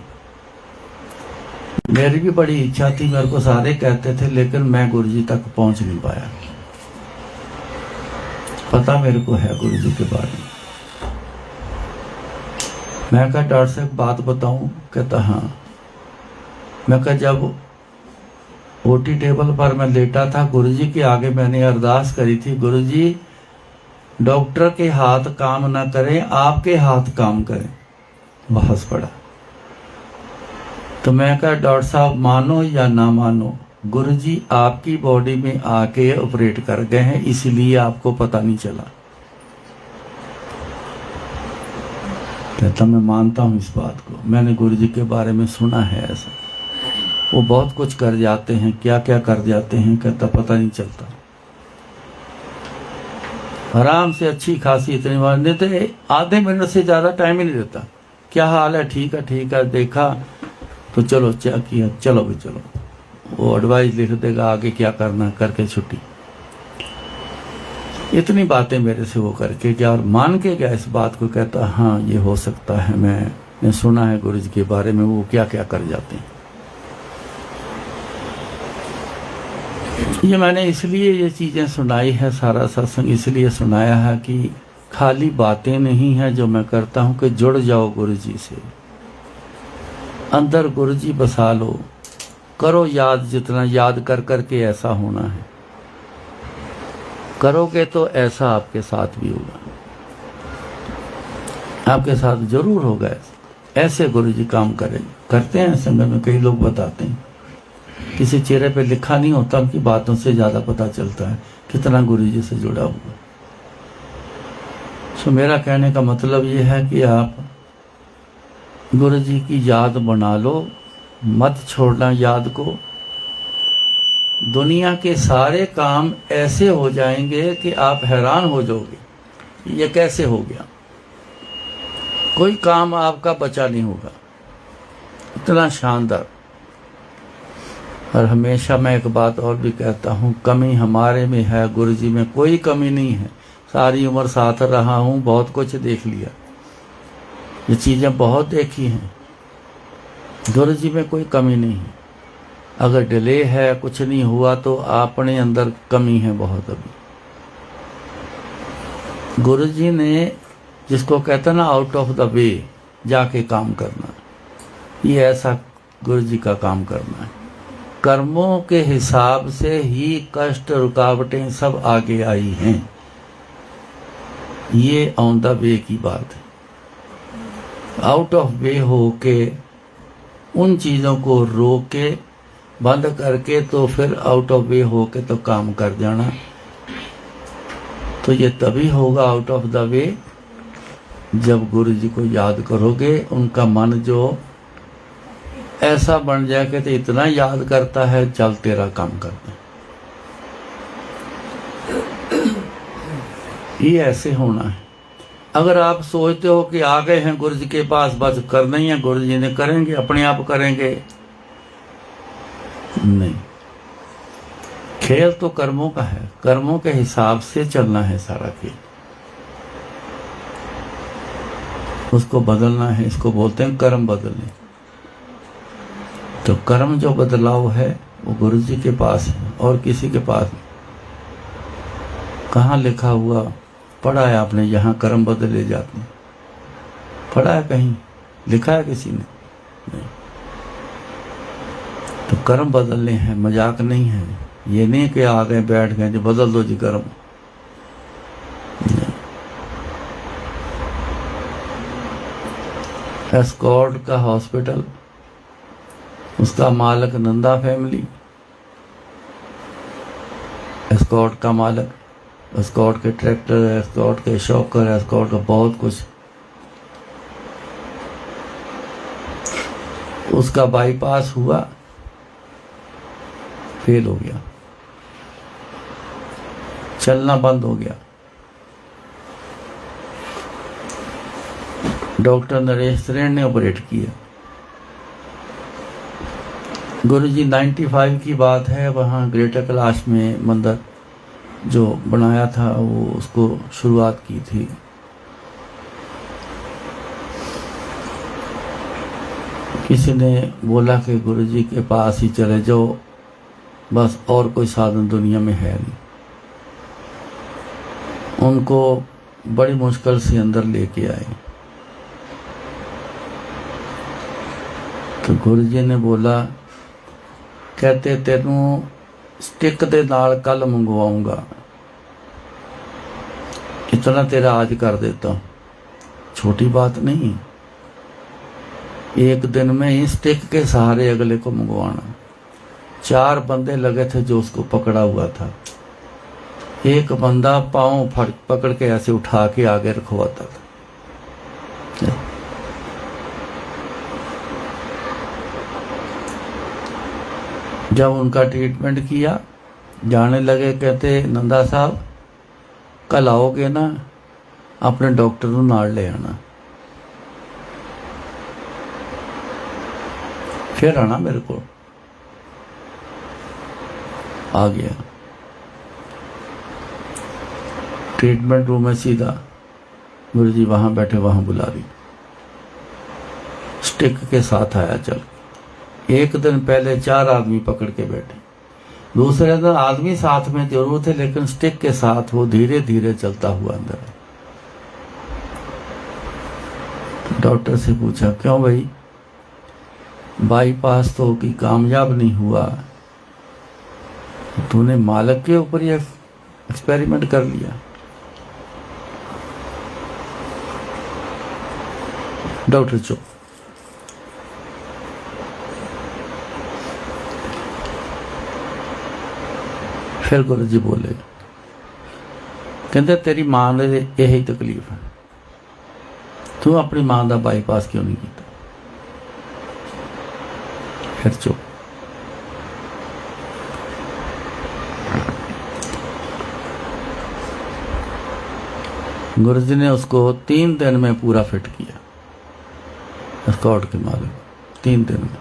Speaker 1: मेरी भी बड़ी इच्छा थी, मेरे को सारे कहते थे, लेकिन मैं गुरुजी तक पहुंच नहीं पाया। पता मेरे को है गुरुजी के बारे में। मैं कहा डॉक्टर साहब बात बताऊं? कहता हाँ। मैं कहा जब ओटी टेबल पर मैं लेटा था, गुरुजी के आगे मैंने अरदास करी थी, गुरुजी डॉक्टर के हाथ काम ना करें, आपके हाथ काम करें। बहस पड़ा। तो मैं कहा डॉक्टर साहब मानो या ना मानो, गुरुजी आपकी बॉडी में आके ऑपरेट कर गए हैं, इसलिए आपको पता नहीं चला। कहता मैं मानता हूं इस बात को, मैंने गुरुजी के बारे में सुना है ऐसा, वो बहुत कुछ कर जाते हैं, क्या क्या कर जाते हैं, कहता पता नहीं चलता। आराम से अच्छी खासी इतनी बार देते, आधे मिनट से ज़्यादा टाइम ही नहीं देता। क्या हाल है, ठीक है, देखा तो चलो चेक किया, चलो भी चलो, वो एडवाइस लिख देगा आगे क्या करना, करके छुट्टी। इतनी बातें मेरे से वो करके क्या, और मान के गया इस बात को, कहता हाँ ये हो सकता है, मैंने सुना है गुरुजी के बारे में, वो क्या क्या कर जाते हैं। ये मैंने इसलिए ये चीज़ें सुनाई है, सारा सत्संग इसलिए सुनाया है कि खाली बातें नहीं है जो मैं करता हूँ, कि जुड़ जाओ गुरुजी से, अंदर गुरुजी बसा लो, करो याद, जितना याद कर कर के ऐसा होना है, करोगे तो ऐसा आपके साथ भी होगा, आपके साथ जरूर होगा। ऐसे गुरुजी काम करते हैं संगत में, कई लोग बताते हैं, किसी चेहरे पे लिखा नहीं होता, उनकी बातों से ज़्यादा पता चलता है कितना गुरुजी से जुड़ा हुआ। तो मेरा कहने का मतलब ये है कि आप गुरुजी की याद बना लो, मत छोड़ना याद को। दुनिया के सारे काम ऐसे हो जाएंगे कि आप हैरान हो जाओगे, ये कैसे हो गया। कोई काम आपका बचा नहीं होगा, इतना शानदार। और हमेशा मैं एक बात और भी कहता हूँ, कमी हमारे में है, गुरुजी में कोई कमी नहीं है। सारी उम्र साथ रहा हूँ, बहुत कुछ देख लिया, ये चीज़ें बहुत देखी हैं, गुरुजी में कोई कमी नहीं है। अगर डिले है, कुछ नहीं हुआ, तो अपने अंदर कमी है बहुत अभी। गुरुजी ने जिसको कहता ना आउट ऑफ द वे जाके काम करना, ये ऐसा गुरुजी का काम करना है। कर्मों के हिसाब से ही कष्ट रुकावटें सब आगे आई हैं, ये ऑन द वे की बात है। आउट ऑफ वे हो के उन चीज़ों को रोक के बंद करके तो फिर आउट ऑफ वे हो के तो काम कर जाना, तो ये तभी होगा आउट ऑफ द वे जब गुरु जी को याद करोगे। उनका मन जो ऐसा बन जाए कि तो इतना याद करता है, चल तेरा काम करते हैं। ये ऐसे होना है। अगर आप सोचते हो कि आ गए हैं गुरु जी के पास, बस करना ही है, गुरु जी ने करेंगे, अपने आप करेंगे, नहीं। खेल तो कर्मों का है, कर्मों के हिसाब से चलना है सारा खेल, उसको बदलना है। इसको बोलते हैं कर्म बदलने। तो कर्म जो बदलाव है वो गुरु जी के पास है और किसी के पास नहीं। कहाँ लिखा हुआ पढ़ा है आपने, यहाँ कर्म बदले जाते हैं? पढ़ा है कहीं? लिखा है किसी ने? नहीं। तो कर्म बदलने हैं, मजाक नहीं है। ये नहीं कि आ गए बैठ गए जो बदल दो जी कर्म। एस्कॉर्ट का हॉस्पिटल, उसका मालिक नंदा फैमिली, एस्कॉर्ट का मालिक, एस्कॉर्ट के ट्रैक्टर, एस्कॉर्ट के शॉकर, एस्कॉर्ट का बहुत कुछ। उसका बाईपास हुआ, फेल हो गया, चलना बंद हो गया। डॉक्टर नरेश त्रेन ने ऑपरेट किया। गुरुजी 95 की बात है, वहाँ ग्रेटर कैलाश में मंदिर जो बनाया था वो उसको शुरुआत की थी। किसी ने बोला कि गुरुजी के पास ही चले जाओ, बस और कोई साधन दुनिया में है नहीं। उनको बड़ी मुश्किल से अंदर लेके आए। तो गुरुजी ने बोला कहते तेनू स्टिक दे नाल कल मंगवाऊंगा, इतना तेरा आज कर देता हूं। छोटी बात नहीं, एक दिन में ही स्टिक के सहारे अगले को मंगवाना। 4 बंदे लगे थे जो उसको पकड़ा हुआ था, एक बंदा पांव पकड़ के ऐसे उठा के आगे रखवाता था। जब उनका ट्रीटमेंट किया, जाने लगे, कहते नंदा साहब कल आओगे ना, अपने डॉक्टर नूं नाल ले आना, फिर आना मेरे को। आ गया ट्रीटमेंट रूम में, सीधा गुरु जी वहां बैठे, वहां बुला दी, स्टिक के साथ आया चल। एक दिन पहले 4 आदमी पकड़ के बैठे, दूसरे दिन आदमी साथ में जरूर थे, लेकिन स्टिक के साथ वो धीरे धीरे चलता हुआ अंदर। तो डॉक्टर से पूछा, क्यों भाई, बाईपास तो कि कामयाब नहीं हुआ, तूने मालिक के ऊपर ये एक्सपेरिमेंट कर लिया। डॉक्टर चुप। फिर गुरु जी बोले, कहते तेरी मां ने यही तकलीफ है, तू अपनी मां का बाईपास क्यों नहीं किया। फिर चुप। गुरु जी ने उसको 3 दिन में पूरा फिट किया, स्कॉट के मालिक, 3 दिन में।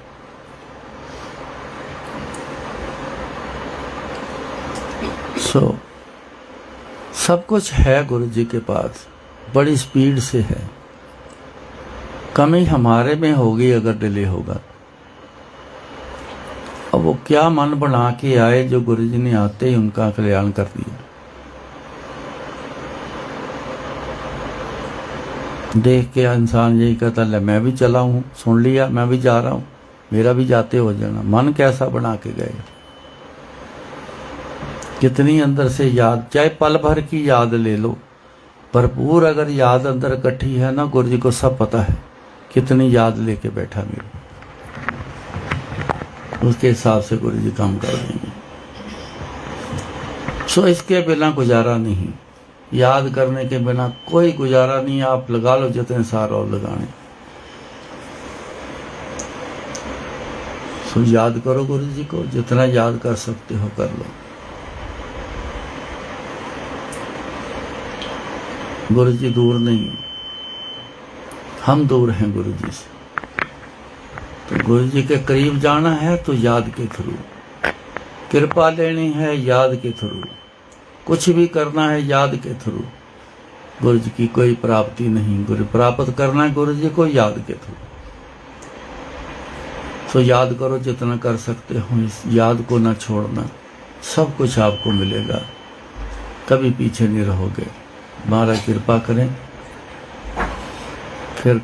Speaker 1: सब कुछ है गुरु जी के पास, बड़ी स्पीड से है। कमी हमारे में होगी अगर डिले होगा। अब वो क्या मन बना के आए जो गुरु जी ने आते ही उनका कल्याण कर दिया। देख के इंसान यही कहता, ले मैं भी चला हूं, सुन लिया, मैं भी जा रहा हूं, मेरा भी जाते हो जाना। मन कैसा बना के गए, कितनी अंदर से याद, चाहे पल भर की याद ले लो, भरपूर अगर याद अंदर इकट्ठी है ना, गुरु जी को सब पता है कितनी याद लेके बैठा मेरे, उसके हिसाब से गुरु जी काम कर देंगे। सो इसके बिना गुजारा नहीं, याद करने के बिना कोई गुजारा नहीं। आप लगा लो जितने सार और लगाने, सो याद करो गुरु जी को, जितना याद कर सकते हो कर लो। गुरु जी दूर नहीं, हम दूर हैं गुरु जी से। तो गुरु जी के करीब जाना है तो याद के थ्रू, कृपा लेनी है याद के थ्रू, कुछ भी करना है याद के थ्रू। गुरु जी की कोई प्राप्ति नहीं, गुरु प्राप्त करना है गुरु जी को याद के थ्रू। तो याद करो जितना कर सकते हो, इस याद को ना छोड़ना, सब कुछ आपको मिलेगा, कभी पीछे नहीं रहोगे। महाराज कृपा करें, फिर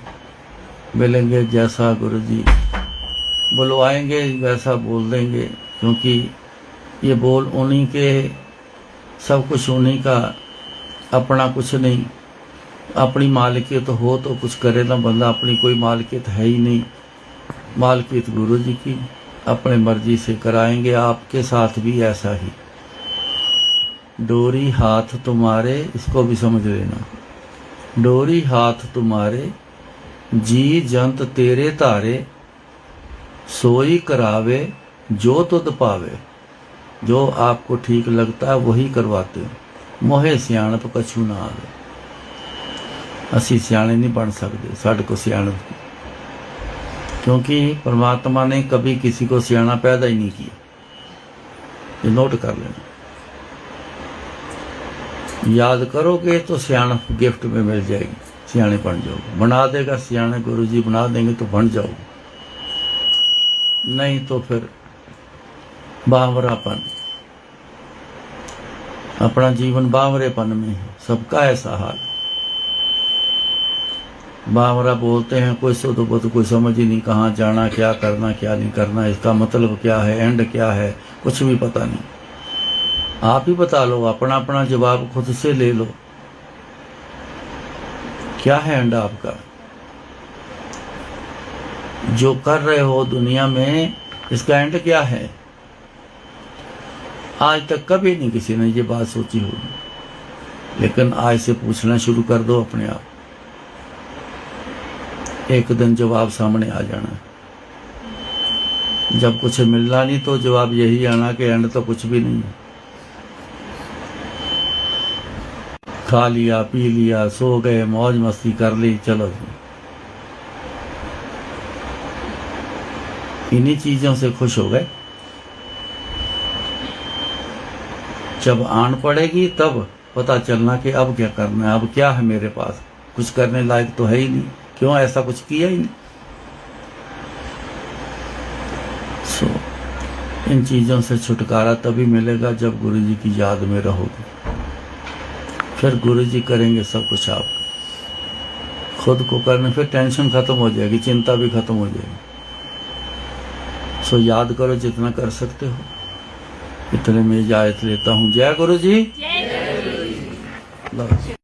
Speaker 1: मिलेंगे। जैसा गुरु जी बुलवाएंगे वैसा बोल देंगे, क्योंकि ये बोल उन्हीं के, सब कुछ उन्हीं का, अपना कुछ नहीं। अपनी मालिकियत हो तो कुछ करे ना बंदा, अपनी कोई मालिकियत है ही नहीं। मालिकियत गुरु जी की, अपने मर्जी से कराएंगे। आपके साथ भी ऐसा ही, डोरी हाथ तुम्हारे, इसको भी समझ लेना, डोरी हाथ तुम्हारे, जी जंत तेरे तारे, सोई करावे जो तुद पावे। जो आपको ठीक लगता है वही करवाते हो, मोहे सियाणप कछु ना आवे। असी सियाणे नहीं बन सकते, साढ़े को सियाणप, क्योंकि परमात्मा ने कभी किसी को सियाणा पैदा ही नहीं किया। ये नोट कर लेना, याद करोगे तो सियाणप गिफ्ट में मिल जाएगी, सियाणे बन जाओगे। बना देगा सियाणे गुरु जी, बना देंगे तो बन जाओगे, नहीं तो फिर बावरापन, अपना जीवन बावरेपन में है। सबका ऐसा हाल। बावरा बोलते हैं कोई सो तो कोई समझ ही नहीं, कहाँ जाना, क्या करना, क्या नहीं करना, इसका मतलब क्या है, एंड क्या है, कुछ भी पता नहीं। आप ही बता लो, अपना अपना जवाब खुद से ले लो। क्या है एंड आपका? जो कर रहे हो दुनिया में, इसका एंड क्या है? आज तक कभी नहीं किसी ने ये बात सोची होगी, लेकिन आज से पूछना शुरू कर दो अपने आप। एक दिन जवाब सामने आ जाना है। जब कुछ मिलना नहीं तो जवाब यही आना कि एंड तो कुछ भी नहीं है। खा लिया, पी लिया, सो गए, मौज मस्ती कर ली, चलो जी। इन्हीं चीजों से खुश हो गए। जब आन पड़ेगी तब पता चलना कि अब क्या करना है, अब क्या है मेरे पास, कुछ करने लायक तो है ही नहीं, क्यों ऐसा कुछ किया ही नहीं। सो इन चीजों से छुटकारा तभी मिलेगा जब गुरु जी की याद में रहोगे। फिर गुरु जी करेंगे सब कुछ, आप खुद को करने, फिर टेंशन खत्म हो जाएगी, चिंता भी खत्म हो जाएगी। सो याद करो जितना कर सकते हो। इतने में इजाजत लेता हूँ। जय गुरु जी।
Speaker 3: जय गुरु जी।
Speaker 1: लव।